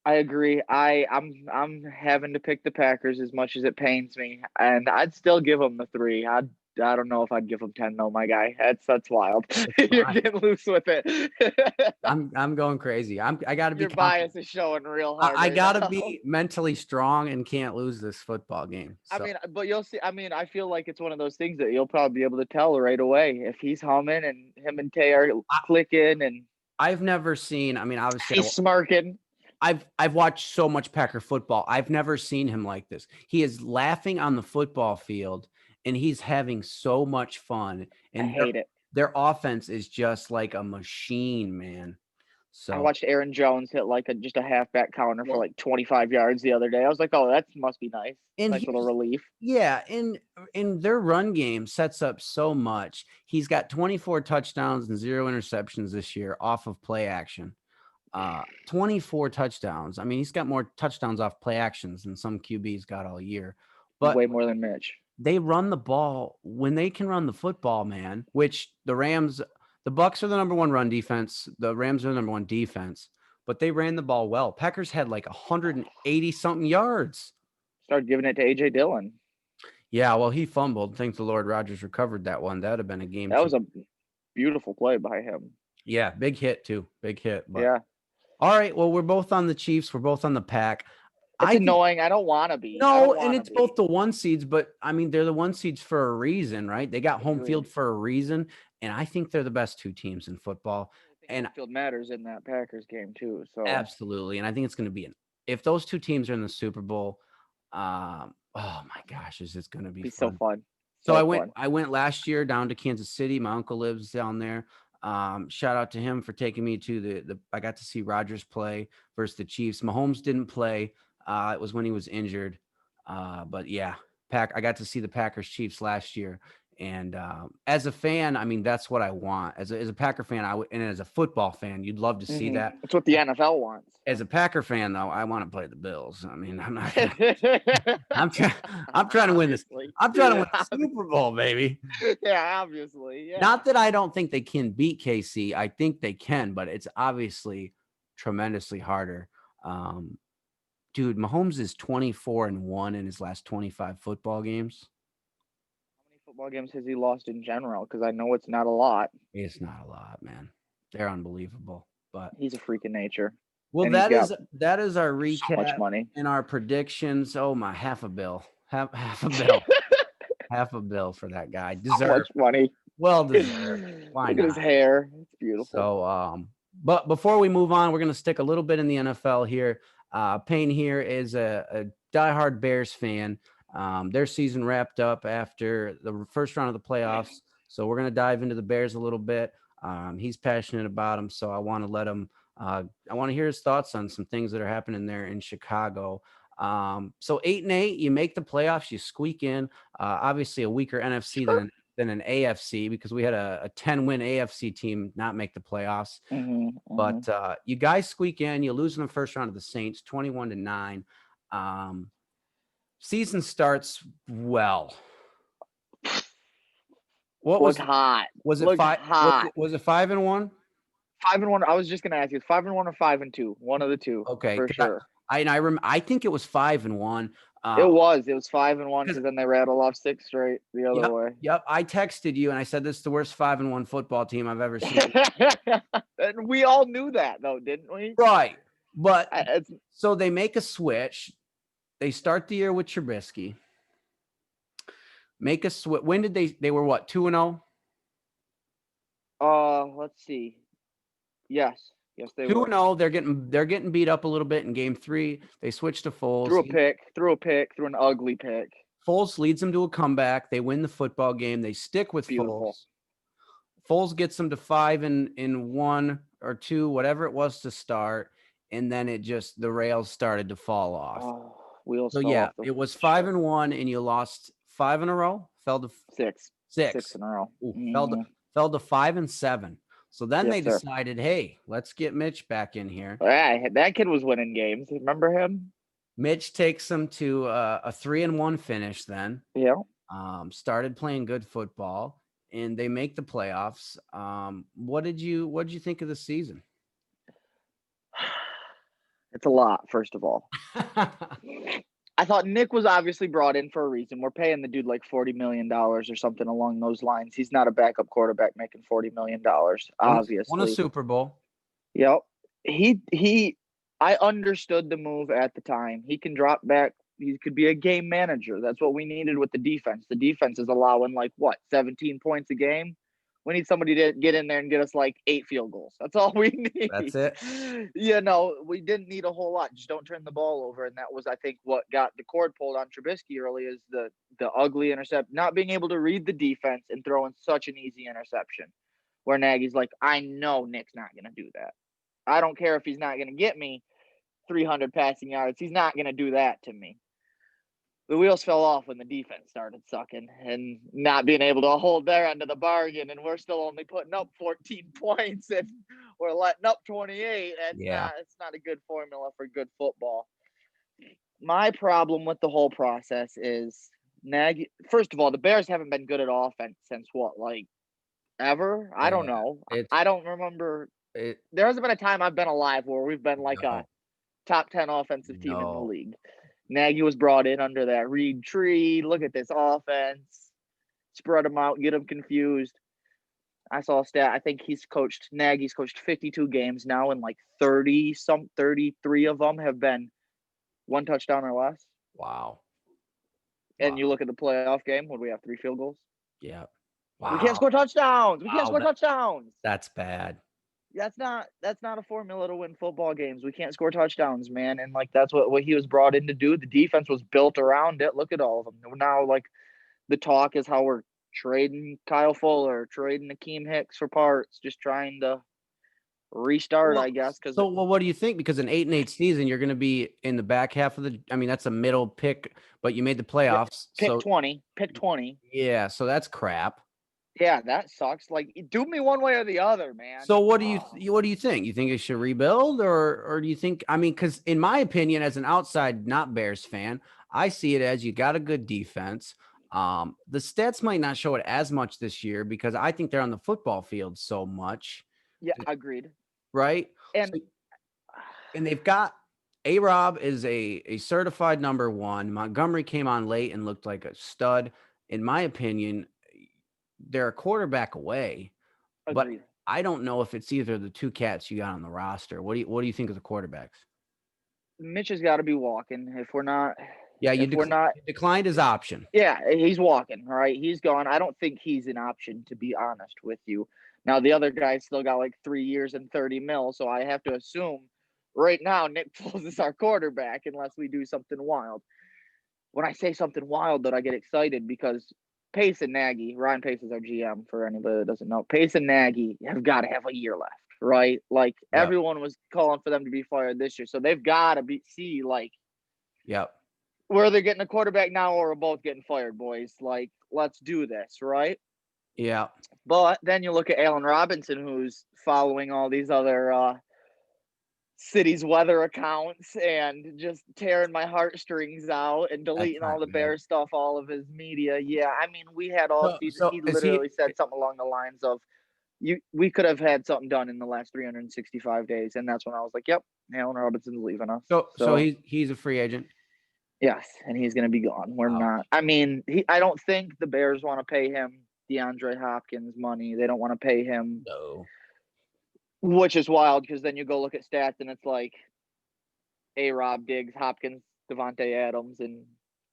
I agree. I'm having to pick the Packers as much as it pains me, and I'd still give them the 3. I don't know if I'd give them 10 though, my guy. That's wild. It's You're fine. getting loose with it. I'm going crazy. I gotta be Your confident. bias is showing real hard I right gotta now. be mentally strong and can't lose this football game. I So mean, but you'll see. I mean, I feel like it's one of those things that you'll probably be able to tell right away if he's humming and him and Tay are clicking and I've never seen. I mean, obviously, he's smirking. I've watched so much Packer football. I've never seen him like this. He is laughing on the football field, and he's having so much fun. I And hate it. their offense is just like a machine, man. I So watched Aaron Jones hit like just a halfback counter for well, like 25 yards the other day. I was like, oh, that must be nice. and Nice little here's relief. yeah, and their run game sets up so much. He's got 24 touchdowns and 0 interceptions this year off of play action. 24 touchdowns. I mean, he's got more touchdowns off play actions than some QBs got all year. But Way more than Mitch. they run the ball when they can run the football, man, which the Bucks are the number 1 run defense. The Rams are the number 1 defense, but they ran the ball well. Packers had like 180 something yards. Started giving it to AJ Dillon. Yeah, well, he fumbled. Thank the Lord Rodgers recovered that one. That'd have been a game That was changer. a beautiful play by him. Yeah, big hit too. Big hit. But Yeah. all right, well, we're both on the Chiefs. We're both on the Pack. It's I think annoying. I don't want to be. I no, don't and want to it's be. both the 1 seeds, but I mean, they're the 1 seeds for a reason, right? They got home field Agreed. for a reason, and I think they're the best 2 teams in football. I think And home field matters in that Packers game too. So absolutely, and I think it's going to be if those 2 teams are in the Super Bowl, oh my gosh, is this going to be be so fun? fun. So So fun. I went last year down to Kansas City. My uncle lives down there. Shout out to him for taking me to the I got to see Rodgers play versus the Chiefs. Mahomes didn't play. It was when he was injured. But yeah, I got to see the Packers Chiefs last year, And as a fan, I mean, that's what I want. As a Packer fan, and as a football fan, you'd love to see that. That's what the NFL wants. As a Packer fan, though, I want to play the Bills. I mean, I'm not gonna. I'm trying. I'm trying to win this. Obviously. I'm trying to win the Super Bowl, baby. Yeah, obviously. Yeah. Not that I don't think they can beat KC. I think they can, but it's obviously tremendously harder. Dude, Mahomes is 24-1 in his last 25 football games. How many football games has he lost in general? Because I know it's not a lot. It's not a lot, man. They're unbelievable. But he's a freak of nature. well, And that is our so much recap money. and our predictions. Oh my, half a bill. Half a bill. Half a bill for that guy. So Deserved. much money. Well deserved. Why Look not? at his hair. It's beautiful. So but before we move on, we're gonna stick a little bit in the NFL here. Payne here is a diehard Bears fan. Their season wrapped up after the first round of the playoffs. So we're going to dive into the Bears a little bit. He's passionate about them. So I want to let him, I want to hear his thoughts on some things that are happening there in Chicago. So 8-8, you make the playoffs, you squeak in, obviously a weaker NFC than an AFC, because we had a 10-win AFC team not make the playoffs. But you guys squeak in, you lose in the first round of the Saints, 21-9. Season starts well. What was hot? Was it five? Was it 5-1? 5-1. I was just gonna ask you, 5-1 or 5-2? One of the two. Okay, for sure. I think it was 5-1. It was 5-1 because then they rattled off 6 straight the other way. Yep. I texted you and I said this is the worst 5-1 football team I've ever seen. And we all knew that, though, didn't we? Right. But so they make a switch. They start the year with Trubisky. Make a switch. When did they were what, 2-0? Let's see. Yes, they 2-0. They're getting beat up a little bit in game 3. They switch to Foles. Threw an ugly pick. Foles leads them to a comeback. They win the football game. They stick with Beautiful. Foles gets them to 5-1 or 2, whatever it was to start, and then the rails started to fall off. Wheels. So yeah, it was 5-1, and you lost 5 in a row. Fell to 6 in a row. Ooh, fell to 5-7. So then they decided, hey, let's get Mitch back in here. Yeah, that kid was winning games. Remember him? Mitch takes them to a 3-1 finish. Then started playing good football, and they make the playoffs. What did you think of the season? It's a lot, first of all. I thought Nick was obviously brought in for a reason. We're paying the dude like $40 million or something along those lines. He's not a backup quarterback making $40 million, obviously. Won a Super Bowl. Yep. I understood the move at the time. He can drop back. He could be a game manager. That's what we needed with the defense. The defense is allowing 17 points a game. We need somebody to get in there and get us 8 field goals. That's all we need. That's it. We didn't need a whole lot. Just don't turn the ball over. And that was, I think, what got the cord pulled on Trubisky early, is the ugly intercept, not being able to read the defense and throwing such an easy interception, where Nagy's like, I know Nick's not going to do that. I don't care if he's not going to get me 300 passing yards. He's not going to do that to me. The wheels fell off when the defense started sucking and not being able to hold their end of the bargain, and we're still only putting up 14 points and we're letting up 28. It's not a good formula for good football. My problem with the whole process is Nagy. First of all, the Bears haven't been good at offense since ever? I don't know. I don't remember. There hasn't been a time I've been alive where we've been a top 10 offensive team in the league. Nagy was brought in under that Reed tree. Look at this offense. Spread them out, get them confused. I saw a stat. I think Nagy's coached 52 games now, and 33 of them have been 1 touchdown or less. Wow. And you look at the playoff game, what do we have, 3 field goals? Yeah. Wow. We can't score touchdowns. Touchdowns. That's bad. That's not a formula to win football games. We can't score touchdowns, man. And that's what he was brought in to do. The defense was built around it. Look at all of them. Now, the talk is how we're trading Kyle Fuller, trading Akeem Hicks for parts, just trying to restart, Well, I guess, because well, what do you think? Because an 8-8 season, you're going to be in the back half of I mean, that's a middle pick, but you made the playoffs. pick So 20, pick 20. yeah, so that's crap. Yeah, that sucks. Like, do me one way or the other, man. So what do you think? You think it should rebuild, or do you think? I mean, because in my opinion, as an outside not Bears fan, I see it as you got a good defense. The stats might not show it as much this year because I think they're on the football field so much, Yeah, agreed. right? And So and they've got A-Rob is a certified number one. Montgomery came on late and looked like a stud. In my opinion, they're a quarterback away, but agreed. I don't know if it's either of the two cats you got on the roster. What do you think of the quarterbacks? Mitch has got to be walking. Yeah, If we're not, you declined his option. yeah, he's walking. All right, he's gone. I don't think he's an option, to be honest with you. Now the other guy's still got like 3 years and 30 mil, so I have to assume right now Nick Foles is our quarterback unless we do something wild. When I say something wild, that I get excited because Pace and Nagy, Ryan Pace is our GM for anybody that doesn't know. Pace and Nagy have got to have a year left, right? Like Yep. everyone was calling for them to be fired this year, so they've got to see like Yep. where they're getting a quarterback now or we're both getting fired, boys. Like, let's do this, right? Yeah. But then you look at Allen Robinson, who's following all these other cities' weather accounts and just tearing my heartstrings out and That's deleting all not the good. Bear stuff, all of his media. Yeah, I mean, we had all So season. so He is he literally said something along the lines of, we could have had something done in the last 365 days," and that's when I was like, "Yep, Allen Robinson's leaving us." so So he's a free agent? yes, and he's going to be gone. We're Ouch. not. I mean, I don't think the Bears want to pay him DeAndre Hopkins money. They don't want to pay him, No. which is wild because then you go look at stats and it's like A-Rob, Diggs, Hopkins, Devontae Adams, and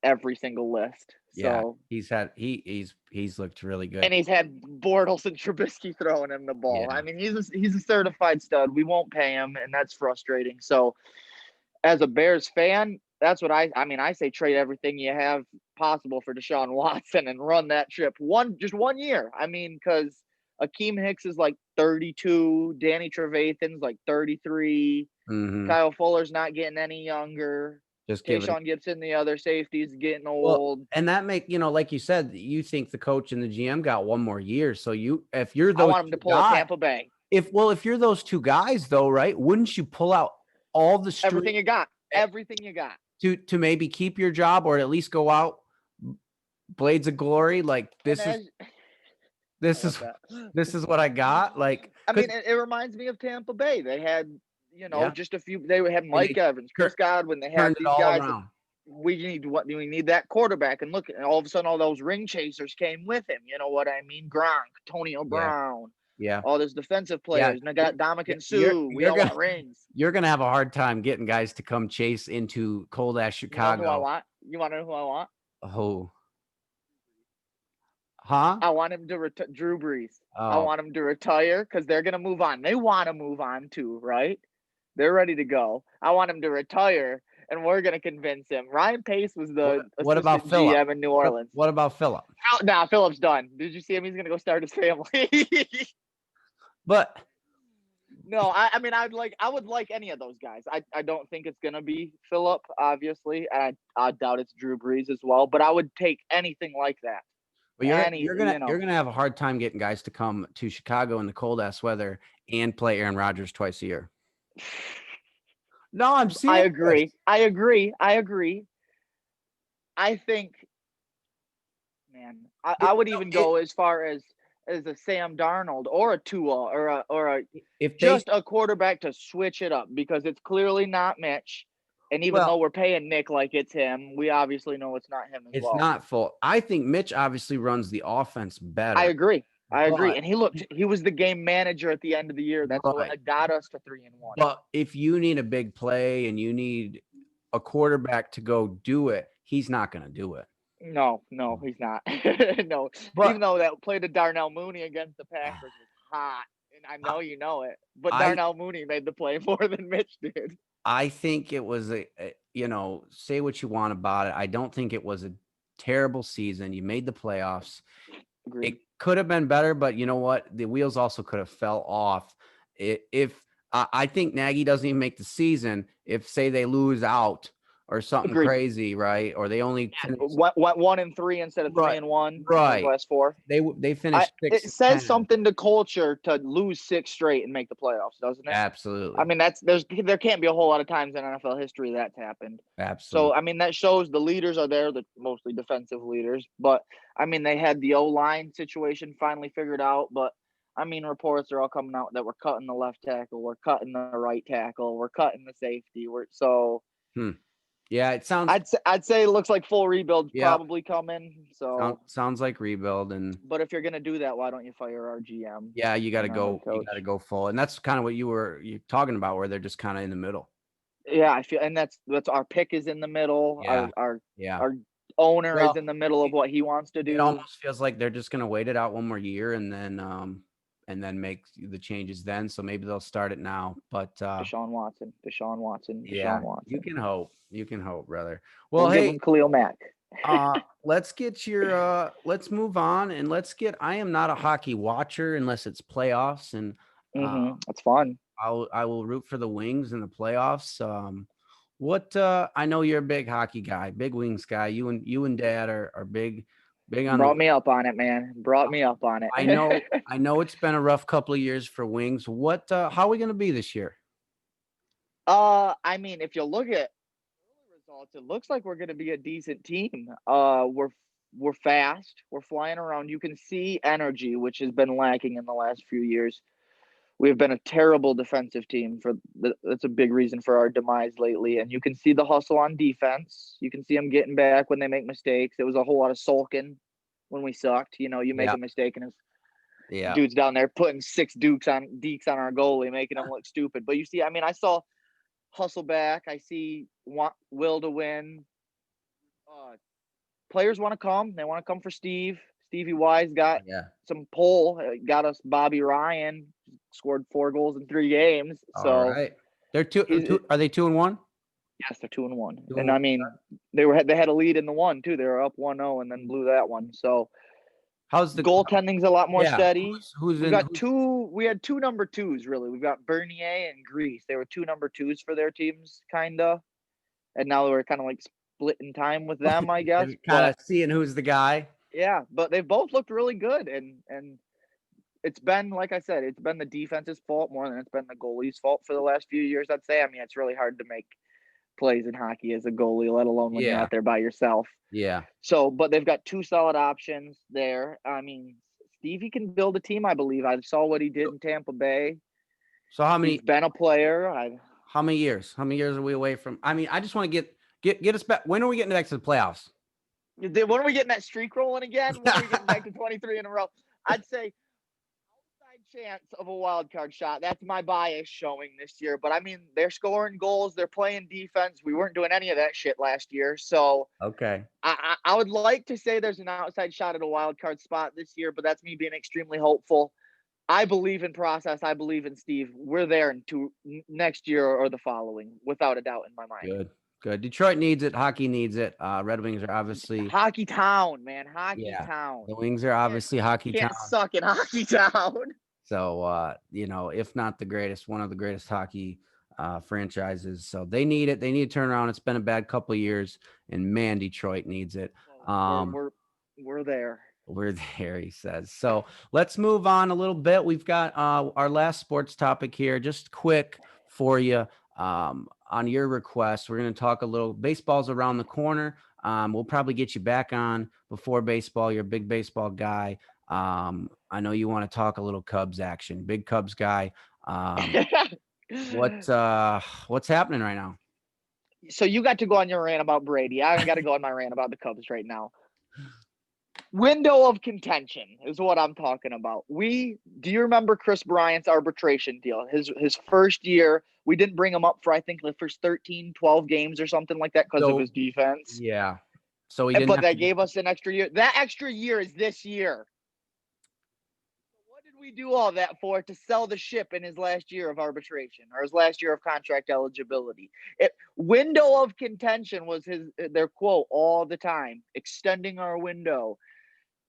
every single list. Yeah, So, he's looked really good. and he's had Bortles and Trubisky throwing him the ball. I Yeah. mean, he's a certified stud. We won't pay him, and that's frustrating. So, as a Bears fan, that's what I mean, I say trade everything you have possible for Deshaun Watson and run that ship just 1 year. I mean, because Akeem Hicks is like 32, Danny Trevathan's like 33, Mhm. Kyle Fuller's not getting any younger. Just give it a Tayshaun Gibson, the other safety, is getting well, old. and that like you said, you think the coach and the GM got one more year. So if you're I those want him to two pull a guys, Tampa Bay. if you're those two guys though, right? Wouldn't you pull out all the Everything street you got. Everything you got. to maybe keep your job or at least go out blades of glory? Like And as I this love is that. this is what I got. Like, I cause mean, it reminds me of Tampa Bay. They had, yeah, just a few. They had and Mike they Evans, tur- Chris Godwin. They had turned it these all guys that around. we need that quarterback. And look, and all of a sudden, all those ring chasers came with him. You know what I mean? Gronk, Antonio Yeah, Brown, yeah, all those defensive yeah. players. And I got Dominican You're Sue. We you're all gonna want rings. you're gonna have a hard time getting guys to come chase into cold ass You know who I Chicago. want? You want to know who I want? Oh, huh? I want him to retire. Drew Brees. I Oh, want him to retire because they're gonna move on. They want to move on too, right? They're ready to go. I want him to retire, and we're gonna convince him. Ryan Pace was the what about assistant Philip? GM in New Orleans. What about Philip? Nah, Phillips done. Did you see him? He's gonna go start his family. But No, I mean, I would like any of those guys. I don't think it's gonna be Phillip, obviously. I doubt it's Drew Brees as well. But I would take anything like that. Any, you're gonna have a hard time getting guys to come to Chicago in the cold ass weather and play Aaron Rodgers twice a year. No, I'm I serious. agree. I agree. I agree. I think, man, I would No, even go as far as a Sam Darnold or a Tua or a if they just a quarterback to switch it up because it's clearly not Mitch. And even well, though we're paying Nick like it's him, we obviously know it's not him as it's well. not full. I think Mitch obviously runs the offense I better, agree. I agree. but And he was the game manager at the end of the year. That's what right. got us to 3-1. But if you need a big play and you need a quarterback to go do it, he's not going to do it. No, he's not. No, But even though that play to Darnell Mooney against the Packers was hot, and I know you know it, but I Darnell Mooney made the play more than Mitch did. I think it was say what you want about it. I don't think it was a terrible season. You made the playoffs. Agreed. It could have been better, but you know what? The wheels also could have fell off if I think Nagy doesn't even make the season if, say, they lose out or something Agreed. crazy, right? Or they only finish Went 1-3 instead of right, 3-1 in those right. last four. They finished six It and says 10. something to culture to lose 6 straight and make the playoffs, doesn't it? I Absolutely, mean, there can't be a whole lot of times in NFL history that's happened. So, absolutely. I mean, that shows the leaders are there, the mostly defensive leaders. But, I mean, they had the O-line situation finally figured out. But, I mean, reports are all coming out that we're cutting the left tackle, we're cutting the right tackle, we're cutting the safety. So Hmm. Yeah, it sounds. I'd say it looks like full rebuild's Yep. probably coming. So, Sounds like rebuild, and but if you're gonna do that, why don't you fire our GM yeah, and our head you coach? gotta go full, and that's kind of what you're talking about, where they're just kind of in the middle. Yeah, I feel, and that's our pick is in the middle. Yeah, yeah. Our owner is Well, in the middle of it, what he wants to it do. almost feels like they're just gonna wait it out one more year and then make the changes then. So maybe they'll start it now. But Deshaun Watson, Deshaun Watson, yeah, Deshaun you Watson. can hope. You can hope, brother. We'll Well, give hey, him Khalil Mack. let's get your let's move on and let's get I am not a hockey watcher unless it's playoffs and uh That's fun. I will root for the Wings in the playoffs. What I know you're a big hockey guy, big Wings guy. You and Dad are big on the Brought me up on it, man. Brought me up on I it. know I know it's been a rough couple of years for Wings. What how are we going to be this year? I mean, if you look at results, it looks like we're going to be a decent team. We're fast. We're flying around. You can see energy, which has been lacking in the last few years. We've been a terrible defensive team that's a big reason for our demise lately. And you can see the hustle on defense. You can see them getting back when they make mistakes. There was a whole lot of sulking when we sucked. You know, you make Yeah. a mistake and it's Yeah. dudes down there putting six dekes on our goalie, making him look stupid. But you see, I mean, I saw hustle back. I see will to win. Players want to come. They want to come for Steve. Stevie Wise got Yeah. some pull. Got us Bobby Ryan. Scored 4 goals in 3 games. All So right. They're two are they 2-1? yes, they're 2-1. Two and And I one. mean, they had a lead in the one too. They were up 1-0 and then blew that one. So How's the goaltending's a lot more yeah, steady. who's in who's We had 2 number 2s really. We've got Bernier and Grease. They were 2 number 2s for their teams kinda. And now we're kind of like splitting time with them, I guess. kind of But seeing who's the guy? yeah, but they've both looked really good and it's been, like I said, it's been the defense's fault more than it's been the goalie's fault for the last few years, I'd say. I mean, it's really hard to make plays in hockey as a goalie, let alone when you're Yeah. out there by yourself. Yeah. So, but they've got 2 solid options there. I mean, Stevie can build a team, I believe. I saw what he did in Tampa Bay. So He's been a player. how many years? How many years are we away from? I mean, I just want to get us back. When are we getting back to the playoffs? When are we getting that streak rolling again? When are we getting back to 23 in a row? I'd say chance of a wild card shot. That's my bias showing this year. But I mean, they're scoring goals, they're playing defense. We weren't doing any of that shit last year. So Okay. I would like to say there's an outside shot at a wild card spot this year, but that's me being extremely hopeful. I believe in process. I believe in Steve. We're there next year or the following, without a doubt in my mind. Good. Good. Detroit needs it. Hockey needs it. Red Wings are obviously Hockey town, man. Hockey yeah. town. The Wings are obviously hockey town. Can't suck in hockey town. So if not the greatest, one of the greatest hockey franchises. So they need it. They need to turn around. It's been a bad couple of years, and man, Detroit needs it. We're there. We're there, he says. So let's move on a little bit. We've got our last sports topic here, just quick for you. On your request, we're going to talk a little. Baseball's around the corner. We'll probably get you back on before baseball. You're a big baseball guy. I know you want to talk a little Cubs action. Big Cubs guy. What's happening right now? So you got to go on your rant about Brady. I got to go on my rant about the Cubs right now. Window of contention is what I'm talking about. Do you remember Chris Bryant's arbitration deal? His first year, we didn't bring him up for, I think, the first 13, 12 games or something like that because of his defense. Yeah. So he didn't But that gave us an extra year. That extra year is this year. What did we do all that for? To sell the ship in his last year of arbitration or his last year of contract eligibility. Window of contention was their quote all the time, extending our window.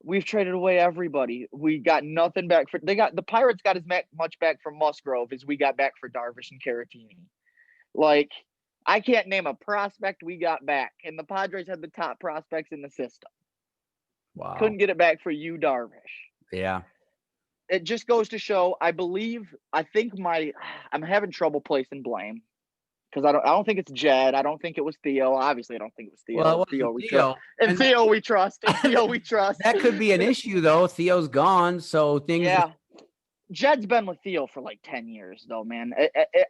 We've traded away everybody. We got nothing back for. The Pirates got as much back from Musgrove as we got back for Darvish and Caratini. Like, I can't name a prospect we got back, and the Padres had the top prospects in the system. Wow. Couldn't get it back for you, Darvish. Yeah. It just goes to show. I'm having trouble placing blame because I don't think it's Jed. I don't think it was Theo. Obviously, I don't think it was Theo. Well, it Theo, wasn't we trust. Theo. And Theo, we trust. And Theo, we trust. That could be an issue, though. Theo's gone, so things. Yeah. Jed's been with Theo for like 10 years, though, man.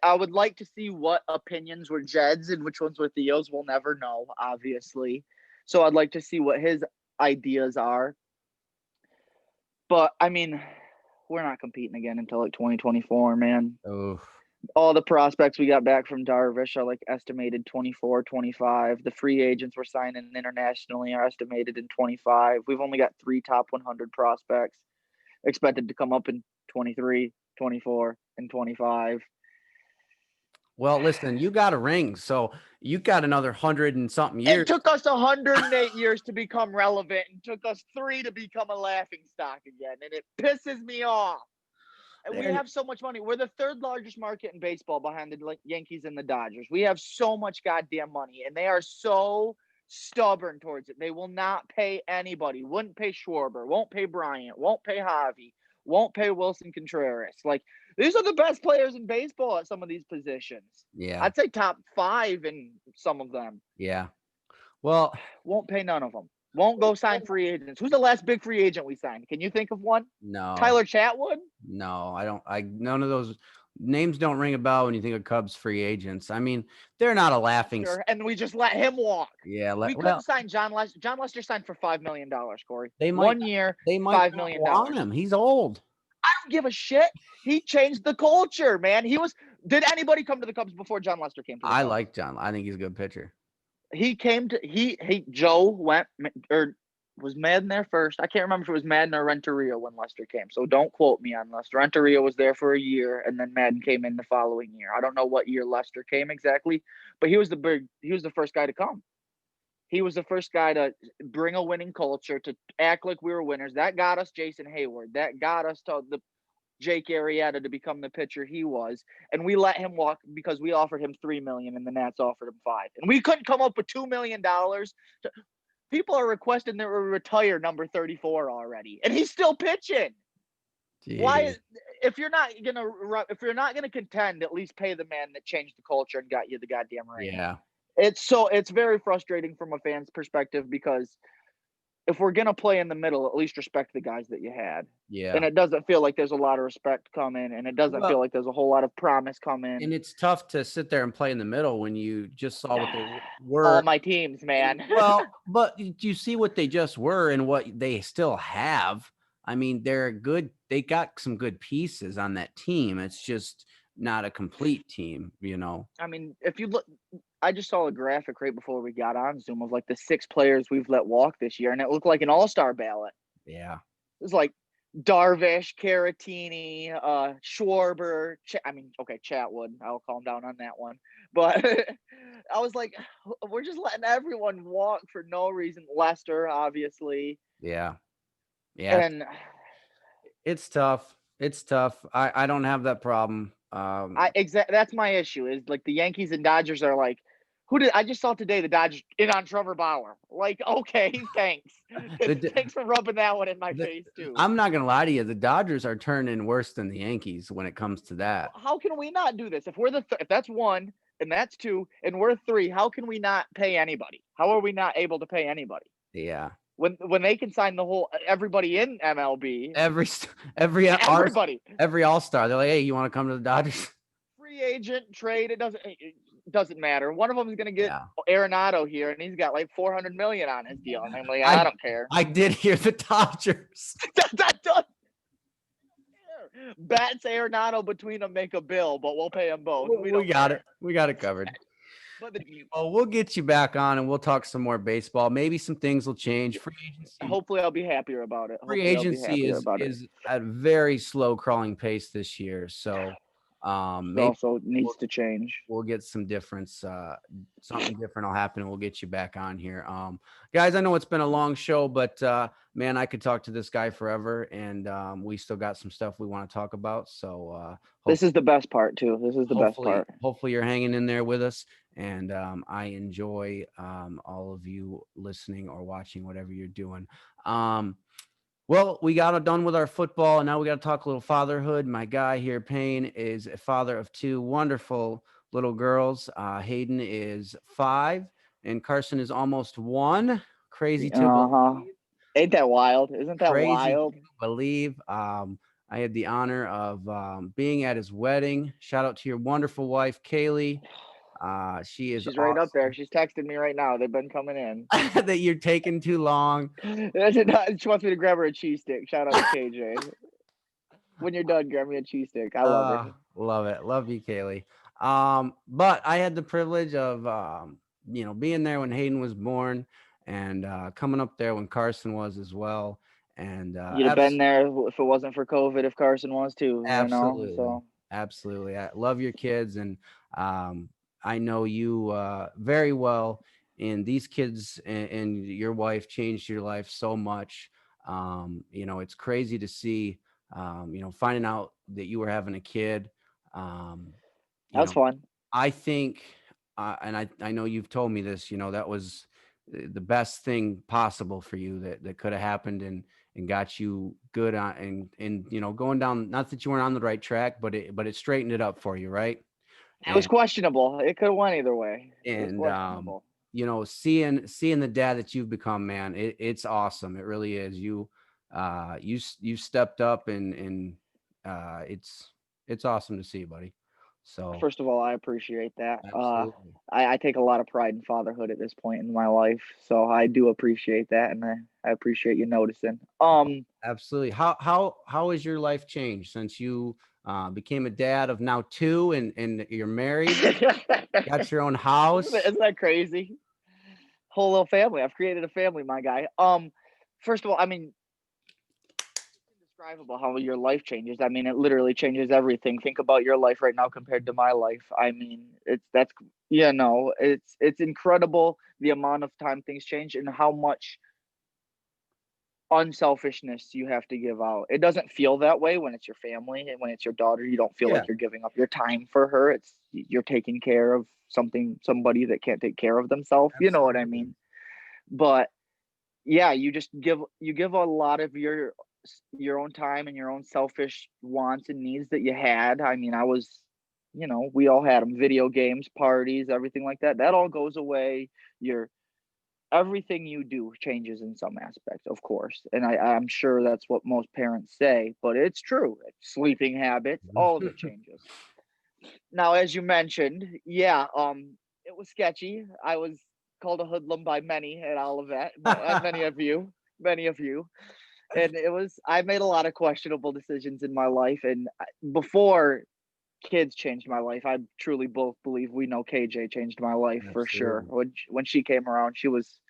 I would like to see what opinions were Jed's and which ones were Theo's. We'll never know, obviously. So I'd like to see what his ideas are. But, I mean, we're not competing again until like 2024, man. Oh. All the prospects we got back from Darvish are like estimated 24, 25. The free agents we're signing internationally are estimated in 25. We've only got 3 top 100 prospects expected to come up in 23, 24, and 25. Well, listen, you got a ring, so you got another 100 and something years. It took us 108 years to become relevant and took us 3 to become a laughing stock again. And it pisses me off. And we have so much money. We're the 3rd largest market in baseball behind the Yankees and the Dodgers. We have so much goddamn money, and they are so stubborn towards it. They will not pay anybody. Wouldn't pay Schwarber. Won't pay Bryant. Won't pay Javi. Won't pay Wilson Contreras. Like, these are the best players in baseball at some of these positions. Yeah. I'd say top 5 in some of them. Yeah. Well, won't pay none of them. Won't go sign free agents. Who's the last big free agent we signed? Can you think of one? No. Tyler Chatwood? No, I don't. None of those names don't ring a bell when you think of Cubs free agents. I mean, they're not a laughing. And we just let him walk. Yeah, we couldn't sign John Lester. John Lester signed for $5 million, Corey. They might 1 year, they might $5 million. want him. He's old. I don't give a shit. He changed the culture, man. Did anybody come to the Cubs before John Lester came to the Cubs? I like John. I think he's a good pitcher. Joe went, or was Madden there first? I can't remember if it was Madden or Renteria when Lester came. So don't quote me on Lester. Renteria was there for a year, and then Madden came in the following year. I don't know what year Lester came exactly, but he was the first guy to come. He was the first guy to bring a winning culture, to act like we were winners. That got us Jason Hayward. That got us to the Jake Arrieta to become the pitcher he was, and we let him walk because we offered him $3 million and the Nats offered him $5 million, and we couldn't come up with $2 million. People are requesting that we retire number 34 already, and he's still pitching. Jeez. Why? If you're not gonna contend, at least pay the man that changed the culture and got you the goddamn ring. Yeah, it's very frustrating from a fan's perspective, because if we're going to play in the middle, at least respect the guys that you had. Yeah. And it doesn't feel like there's a lot of respect coming, and it doesn't feel like there's a whole lot of promise coming. And it's tough to sit there and play in the middle when you just saw what they were. All my teams, man. Well, but you see what they just were and what they still have. I mean, they're good. They got some good pieces on that team. It's just not a complete team, you know. I mean, if you look, I just saw a graphic right before we got on Zoom of like the 6 players we've let walk this year, and it looked like an all-star ballot. Yeah. It was like Darvish, Caratini, Schwarber. Chatwood. I'll calm down on that one. But I was like, we're just letting everyone walk for no reason. Lester, obviously. Yeah. Yeah. And it's tough. It's tough. I don't have that problem. That's my issue, is like the Yankees and Dodgers are like, I just saw today the Dodgers in on Trevor Bauer. Like, okay, thanks. Thanks for rubbing that one in my face too. I'm not gonna lie to you. The Dodgers are turning worse than the Yankees when it comes to that. How can we not do this? If we're if that's 1 and that's 2 and we're 3, how can we not pay anybody? How are we not able to pay anybody? Yeah. When they can sign everybody in MLB, everybody, every all-star, they're like, hey, you want to come to the Dodgers? Free agent, trade, it doesn't matter. One of them is going to get Arenado here, and he's got like $400 million on his deal. And I'm like, I don't care. I did hear the Dodgers. that doesn't care. Bats Arenado between them make a bill, but we'll pay them both. We got it. We got it covered. We'll get you back on and we'll talk some more baseball. Maybe some things will change. Free agency. Hopefully, I'll be happier about it. Free agency is at a very slow crawling pace this year. So It Maybe also needs we'll to change. we'll get some difference, something different will happen and we'll get you back on here. Guys, I know it's been a long show, but man, I could talk to this guy forever, and we still got some stuff we want to talk about. So This is the best part too. This is the best part. hopefully you're hanging in there with us, and I enjoy all of you listening or watching, whatever you're doing. um, well, we got it done with our football, and now we got to talk a little fatherhood. My guy here, Payne, is a father of two wonderful little girls. Hayden is 5, and Carson is almost 1. Crazy to Uh-huh. believe. Ain't that wild? Isn't that Crazy to wild? believe. I had the honor of being at his wedding. Shout out to your wonderful wife, Kaylee. She is She's right up there. awesome. She's texting me right now. They've been coming in. That you're taking too long. She wants me to grab her a cheese stick. Shout out to KJ. When you're done, grab me a cheese stick. I love her. Love it. Love you, Kaylee. But I had the privilege of, being there when Hayden was born, and coming up there when Carson was as well. And You'd have been there if it wasn't for COVID, if Carson was too, you know? absolutely, So absolutely. I love your kids, and um, I know you very well. And these kids and your wife changed your life so much. It's crazy to see. Finding out that you were having a kid. Um, that you was know, fun. I think, and I know you've told me this. That was the best thing possible for you that could have happened, and got you good on, and going down. Not that you weren't on the right track, but it straightened it up for you, right? It was And questionable. It could have went either way. It was and questionable. seeing the dad that you've become, man, it's awesome. It really is. You stepped up, and it's awesome to see, buddy. So First of all, I appreciate that. absolutely. I take a lot of pride in fatherhood at this point in my life, so I do appreciate that, and I appreciate you noticing. Absolutely. How has your life changed since you became a dad of now 2, and you're married, got your own house? Isn't that crazy? Whole little family. I've created a family, my guy. First of all, I mean, indescribable how your life changes. I mean, it literally changes everything. Think about your life right now compared to my life. I mean, it's incredible the amount of time things change and how much unselfishness you have to give out. It doesn't feel that way when it's your family and when it's your daughter. You don't feel Yeah, like you're giving up your time for her. It's you're taking care of somebody that can't take care of themselves. You know what I absolutely. mean? But yeah, you give a lot of your own time and your own selfish wants and needs that you had. I mean, we all had them, video games, parties, everything like that. That all goes away. Your Everything you do changes in some aspect, of course. And I'm sure that's what most parents say, but it's true. Sleeping habits, all of it changes. Now, as you mentioned, yeah, it was sketchy. I was called a hoodlum by many at Olivet, many of you, and I made a lot of questionable decisions in my life. And before kids changed my life, I truly both believe we know KJ changed my life for sure. Absolutely. When she came around, she was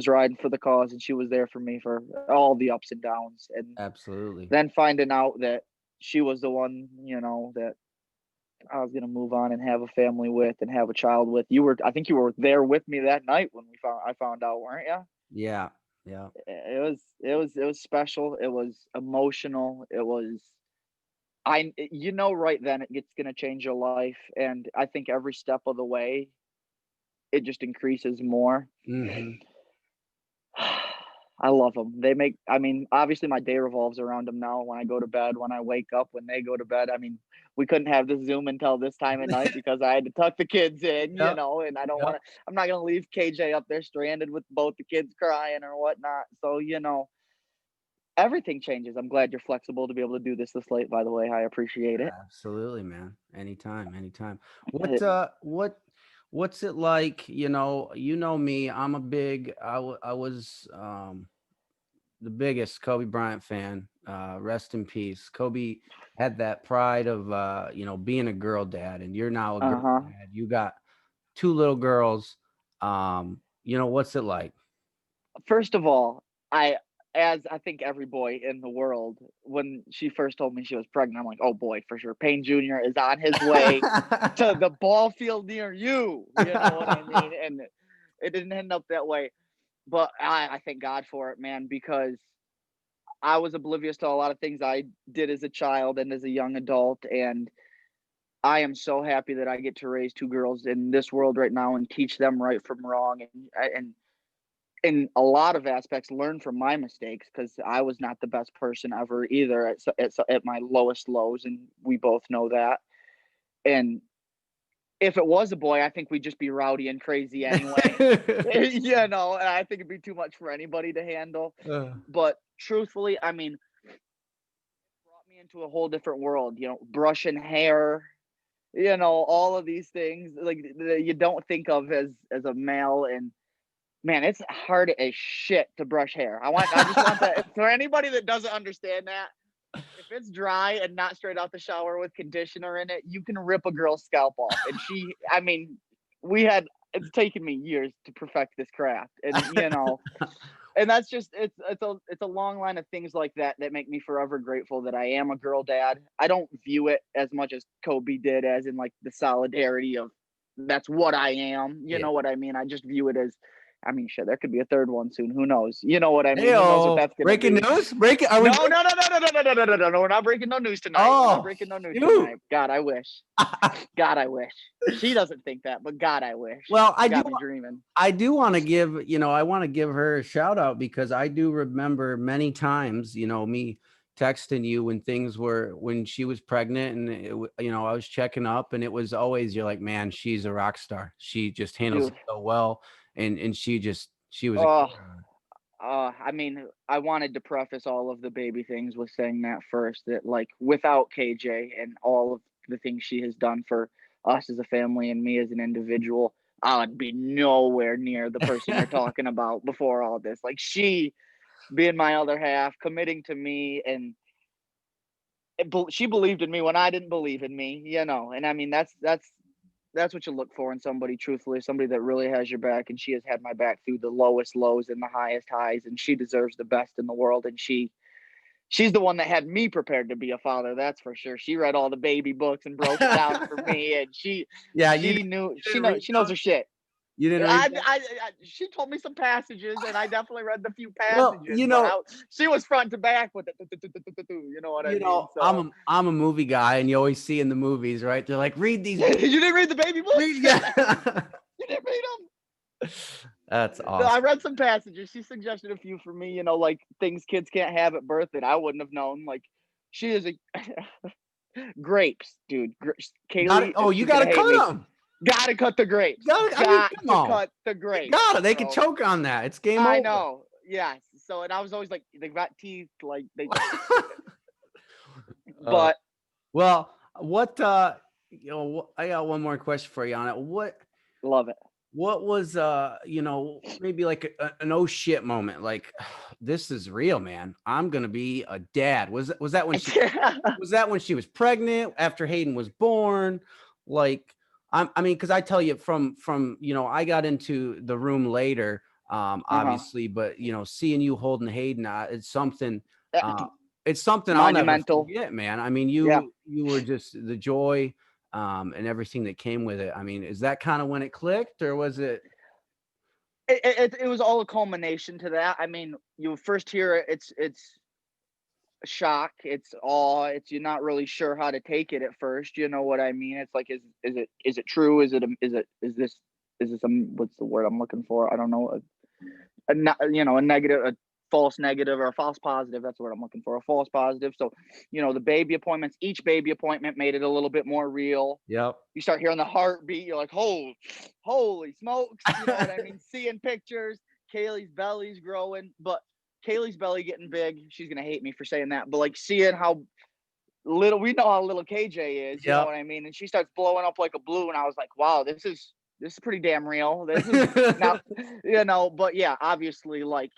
riding for the cause, and she was there for me for all the ups and downs. And Absolutely. then finding out that she was the one, that I was gonna move on and have a family with and have a child with. I think you were there with me that night when I found out, weren't you? Yeah. Yeah. It was special. It was emotional. Right then it's gonna change your life, and I think every step of the way it just increases more. Hmm. I love them. I mean, obviously my day revolves around them now. When I go to bed, when I wake up, when they go to bed. I mean, we couldn't have this Zoom until this time at night because I had to tuck the kids in, Yep. and Yep. I'm not going to leave KJ up there stranded with both the kids crying or whatnot. So, everything changes. I'm glad you're flexible to be able to do this late, by the way. I appreciate it. Absolutely, man. Anytime, anytime. Uh, What's it like? Me. I'm a big. I was the biggest Kobe Bryant fan. Rest in peace. Kobe had that pride of being a girl dad, and you're now a girl uh-huh. dad. You got 2 little girls. What's it like? First of all, as I think every boy in the world, when she first told me she was pregnant, I'm like, oh boy, for sure. Payne Jr. is on his way to the ball field near you. You know what I mean? And it didn't end up that way. But I thank God for it, man, because I was oblivious to a lot of things I did as a child and as a young adult. And I am so happy that I get to raise two girls in this world right now and teach them right from wrong. And in a lot of aspects learn from my mistakes because I was not the best person ever either at my lowest lows, and we both know that. And if it was a boy, I think we'd just be rowdy and crazy anyway. You know, and I think it'd be too much for anybody to handle. Uh, But truthfully, I mean, it brought me into a whole different world. You know, brushing hair, you know, all of these things like that you don't think of as a male. And man, it's hard as shit to brush hair. I just want that for anybody that doesn't understand that. If it's dry and not straight out the shower with conditioner in it, you can rip a girl's scalp off. And I mean, it's taken me years to perfect this craft. And, you know, and that's just, it's a long line of things like that that make me forever grateful that I am a girl dad. I don't view it as much as Kobe did, as in like the solidarity of that's what I am. You yeah. know what I mean? I just view it as, I mean, shit, there could be a third one soon. Who knows? You know what I mean? Who knows what Heyo. that's gonna Breaking be? news? Breaking? Are we No, breaking? no, no, no, no, no, no, no, no, no, no, no. We're not breaking no news tonight. We're not Oh, breaking no news shoot. tonight. God, I wish. God, I wish. She doesn't think that, but God, I wish. Well, You got me dreaming. I do want to give, I want to give her a shout out because I do remember many times, me texting you when she was pregnant and I was checking up and it was always, you're like, man, she's a rock star. She just handles it Dude. so well. And she was a Oh, killer. I mean, I wanted to preface all of the baby things with saying that first, that like without KJ and all of the things she has done for us as a family and me as an individual, I would be nowhere near the person you're talking about before all this. Like she being my other half, committing to me, and she believed in me when I didn't believe in me, you know. And I mean, that's what you look for in somebody, truthfully, somebody that really has your back. And she has had my back through the lowest lows and the highest highs, and she deserves the best in the world. And she's the one that had me prepared to be a father, that's for sure. She read all the baby books and broke it down for me, and Yeah, she knew you didn't read she knows those? her shit. You didn't read that? She told me some passages, and I definitely read the few Well, passages, but she was front to back with it. You know what I mean? So I'm a movie guy and you always see in the movies, right? They're like, read these you books. didn't read the baby books? Read, yeah. You didn't read them? That's No, I awesome. read some passages. She suggested a few for me, you know, like things kids can't have at birth that I wouldn't have known. Like she is a grapes, dude. Got it. Kaylee, Oh, you she's got gonna to hate cut me. them. Gotta cut the grapes. I mean, Got come to on. cut the You grapes. got it. They could So choke on that. It's game I over. know. Yes. So and I was always like, they've got teeth, like they Uh, but well, what I got one more question for you on it. love it. What was maybe like an oh shit moment, like this is real, man. I'm gonna be a dad. Was that when she was pregnant after Hayden was born? Like I mean, because I tell you from I got into the room later, Uh-huh. obviously, but seeing you holding Hayden, uh, it's something I'll never Monumental. forget, man. I mean, Yeah. you were just the joy, and everything that came with it. I mean, is that kind of when it clicked, or was it? It was all a culmination to that. I mean, you first hear it, it's shock, it's awe, it's you're not really sure how to take it at first. You know what I mean? It's like, is it true? Is this what's the word I'm looking for? I don't know. A negative, a false negative, or a false positive. That's what I'm looking for. A false positive. So, the baby appointments. Each baby appointment made it a little bit more real. Yep. You start hearing the heartbeat. You're like, holy smokes! You know what I mean? Seeing pictures. Kaylee's belly's growing, but Kaylee's belly getting big. She's gonna hate me for saying that, but like seeing how little we know how little KJ is. You know Yep. what I mean? And she starts blowing up like a balloon. I was like, wow, this is pretty damn real. This is now, but yeah, obviously, like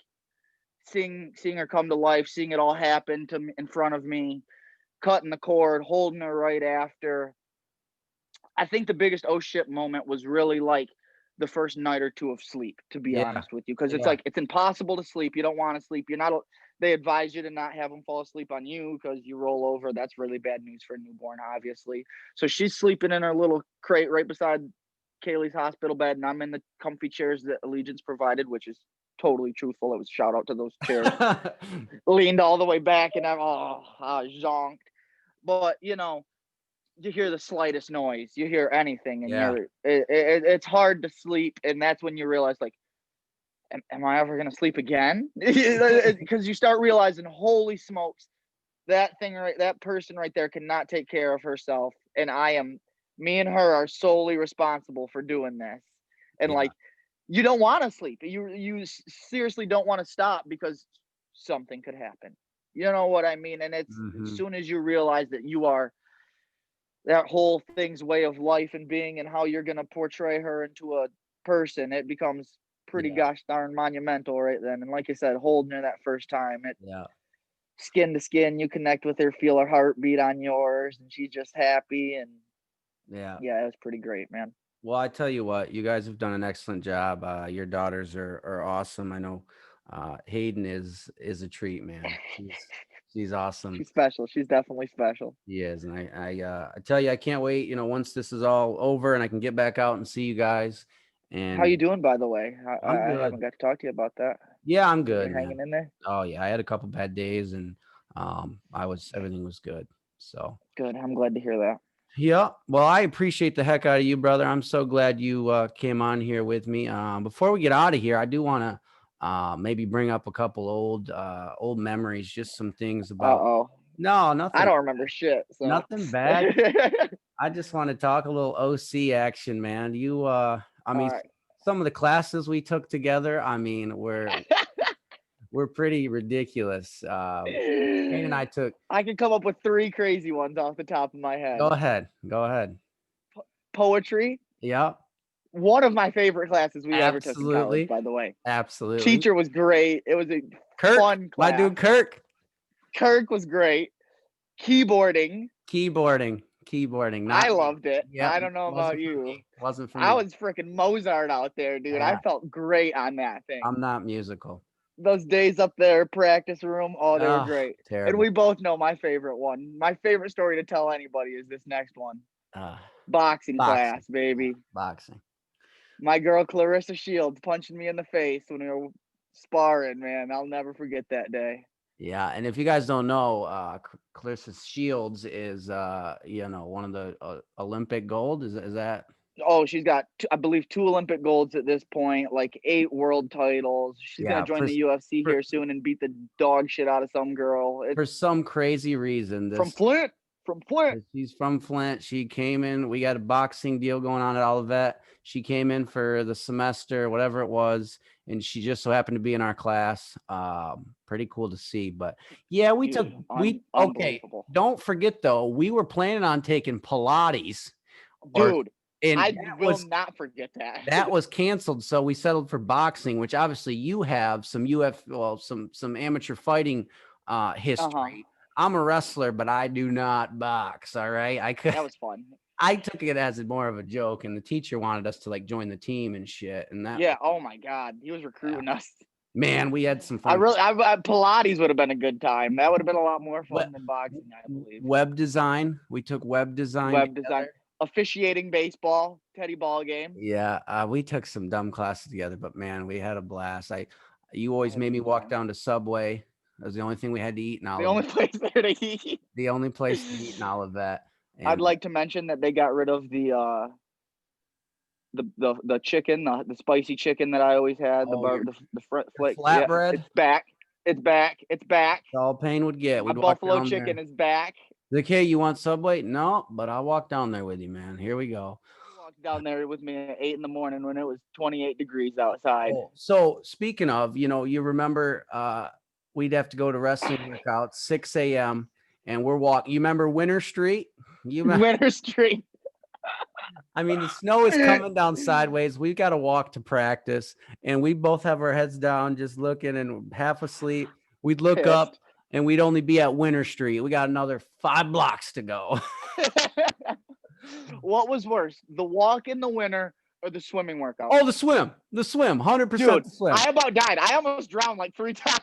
seeing her come to life, seeing it all happen in front of me, cutting the cord, holding her right after. I think the biggest oh shit moment was really like the first night or two of sleep, to be Yeah. honest with you, because it's Yeah. like it's impossible to sleep. You don't want to sleep. You're not. They advise you to not have them fall asleep on you because you roll over. That's really bad news for a newborn, obviously. So she's sleeping in her little crate right beside Kaylee's hospital bed, and I'm in the comfy chairs that Allegiance provided, which is totally truthful. It was shout out to those chairs. Leaned all the way back, and I zonked. But you hear the slightest noise, you hear anything, and Yeah. it's hard to sleep, and that's when you realize, like, am I ever gonna sleep again? Because you start realizing, holy smokes, that person right there cannot take care of herself, and me and her are solely responsible for doing this, and Yeah. like, you don't want to sleep, you seriously don't want to stop because something could happen. You know what I mean? And it's as Mhm. soon as you realize that you are that whole thing's way of life and being and how you're gonna portray her into a person, it becomes pretty Yeah. gosh darn monumental right then. And like I said, holding her that first time, it Yeah. skin to skin, you connect with her, feel her heartbeat on yours, and she's just happy. And Yeah. yeah, it was pretty great, man. Well, I tell you what, you guys have done an excellent job. Your daughters are awesome. I know Hayden is a treat, man. She's awesome. She's special. She's definitely special. He is, and I tell you, I can't wait. Once this is all over and I can get back out and see you guys. How you And doing, by the way? I, I'm I good. haven't got to talk to you about that. Yeah, I'm You good, hanging man. in there? Oh yeah, I had a couple bad days, and everything was good. So Good. I'm glad to hear that. yeah, well, I appreciate the heck out of you, brother. I'm so glad you came on here with me. Before we get out of here, I do want to maybe bring up a couple old memories, just some things Uh about. oh. No, I nothing, don't remember shit. So. nothing bad. I just want to talk a little OC action, man. I All mean, right. some of the classes we took together, I mean, we're pretty ridiculous. Kane and I took. I can come up with three crazy ones off the top of my Go head. ahead, go ahead. Poetry, Yeah, one of my favorite classes we ever took in college, absolutely, by the way. absolutely. Teacher was great. It was a Kirk, fun my class. dude, Kirk. Kirk was great. Keyboarding, Keyboarding, I not me. loved it. Yep, I don't know about wasn't for you. me. Wasn't for I me. was freaking Mozart out there, dude. I Yeah, felt great on that thing. I'm not musical. Those days up there, practice room, oh, they were Oh, great. And terrible. we both know my favorite one. My favorite story to tell anybody is this next one. Uh, Boxing boxing. class, baby. Boxing. My girl Clarissa Shields punching me in the face when we were sparring, man. I'll never forget that day. Yeah, and if you guys don't know, Clarissa Shields is one of the Olympic gold. Is that? Oh, she's got, I believe, 2 Olympic golds at this point, like 8 world titles. She's gonna Yeah, join the UFC for here soon and beat the dog shit out of some girl. for It's some crazy reason, from Flint. From Flint. she's from Flint. She came in. We got a boxing deal going on at Olivet. She came in for the semester, whatever it was, and she just so happened to be in our class. Pretty cool to see. But yeah, Dude, we okay. unbelievable. Don't forget though, we were planning on taking Pilates, or Dude, and I will not forget that. that was canceled. So we settled for boxing, which obviously you have some some amateur fighting history. Uh-huh. I'm a wrestler, but I do not box. All right. That was fun. I took it as more of a joke, and the teacher wanted us to like join the team and shit. And that, Yeah, oh my God. He was recruiting us. man, we had some I fun. really, Pilates would have been a good time. That would have been a lot more fun than boxing, I believe. Web design. We took web design. Web design, officiating baseball, Teddy ball game. Yeah, we took some dumb classes together, but man, we had a blast. You always made me walk down to Subway. That was the only thing we had to eat in all The of only it. place there to eat. The only place to eat in all of that. I'd And like to mention that they got rid of the chicken, the spicy chicken that I always had, the flakes. Yeah, flatbread. it's back. It's back. It's back. That's all Payne would get. My We'd walk buffalo down chicken there. is back. Like, hey, you want Subway? No, but I'll walk down there with you, man. Here we go. You walked down there with me at 8 in the morning when it was 28 degrees outside. Oh, so speaking of, you remember we'd have to go to wrestling workouts 6 a.m. and we're walking. You remember Winter Street? Winter Street. I mean, the snow is coming down sideways. We've got to walk to practice, and we both have our heads down, just looking and half asleep. We'd look Pissed. up, and we'd only be at Winter Street. We got another 5 blocks to go. What was worse, the walk in the winter Or the swimming workout? Oh, the swim, 100% Dude, the swim. I about died. I almost drowned like 3 times.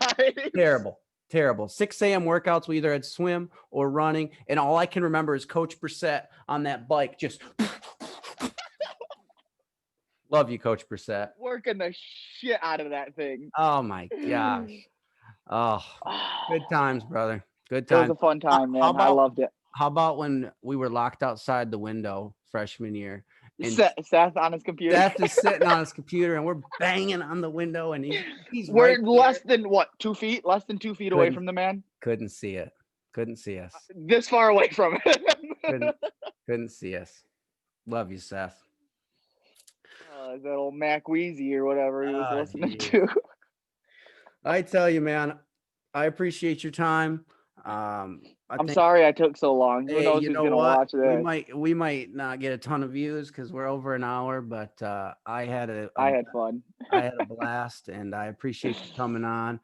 Terrible. 6 a.m. workouts. We either had swim or running. And all I can remember is Coach Brissett on that bike. Just love you, Coach Brissett. Working the shit out of that thing. Oh my gosh. Oh, good times, brother. Good It was times. a fun time, How man. I loved it. about when we were locked outside the window freshman year and Seth on his computer. Seth is sitting on his computer and we're banging on the window and he's We're right less there. than what, 2 feet? Less than 2 feet away from the man. Couldn't see it. Couldn't see us. This far away from him. Couldn't see us. Love you, Seth. That old Mac Wheezy or whatever he was listening geez. to. I tell you, man, I appreciate your time. I'm sorry I took so long. Who knows who's gonna watch this? We might not get a ton of views because we're over an hour, but I had fun. I had a blast, and I appreciate you coming on.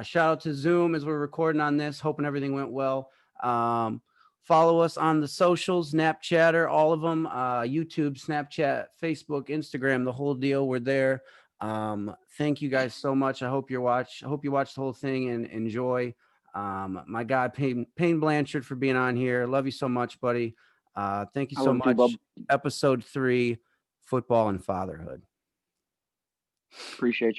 Shout out to Zoom as we're recording on this. Hoping everything went well. Follow us on the socials, Snapchatter, all of them, YouTube, Snapchat, Facebook, Instagram, the whole deal. We're there. Thank you guys so much. I hope you watch the whole thing and enjoy. My guy Payne Blanchard for being on here. Love you so much, buddy. Thank you so much. You, Episode 3, Football and Fatherhood. Appreciate you.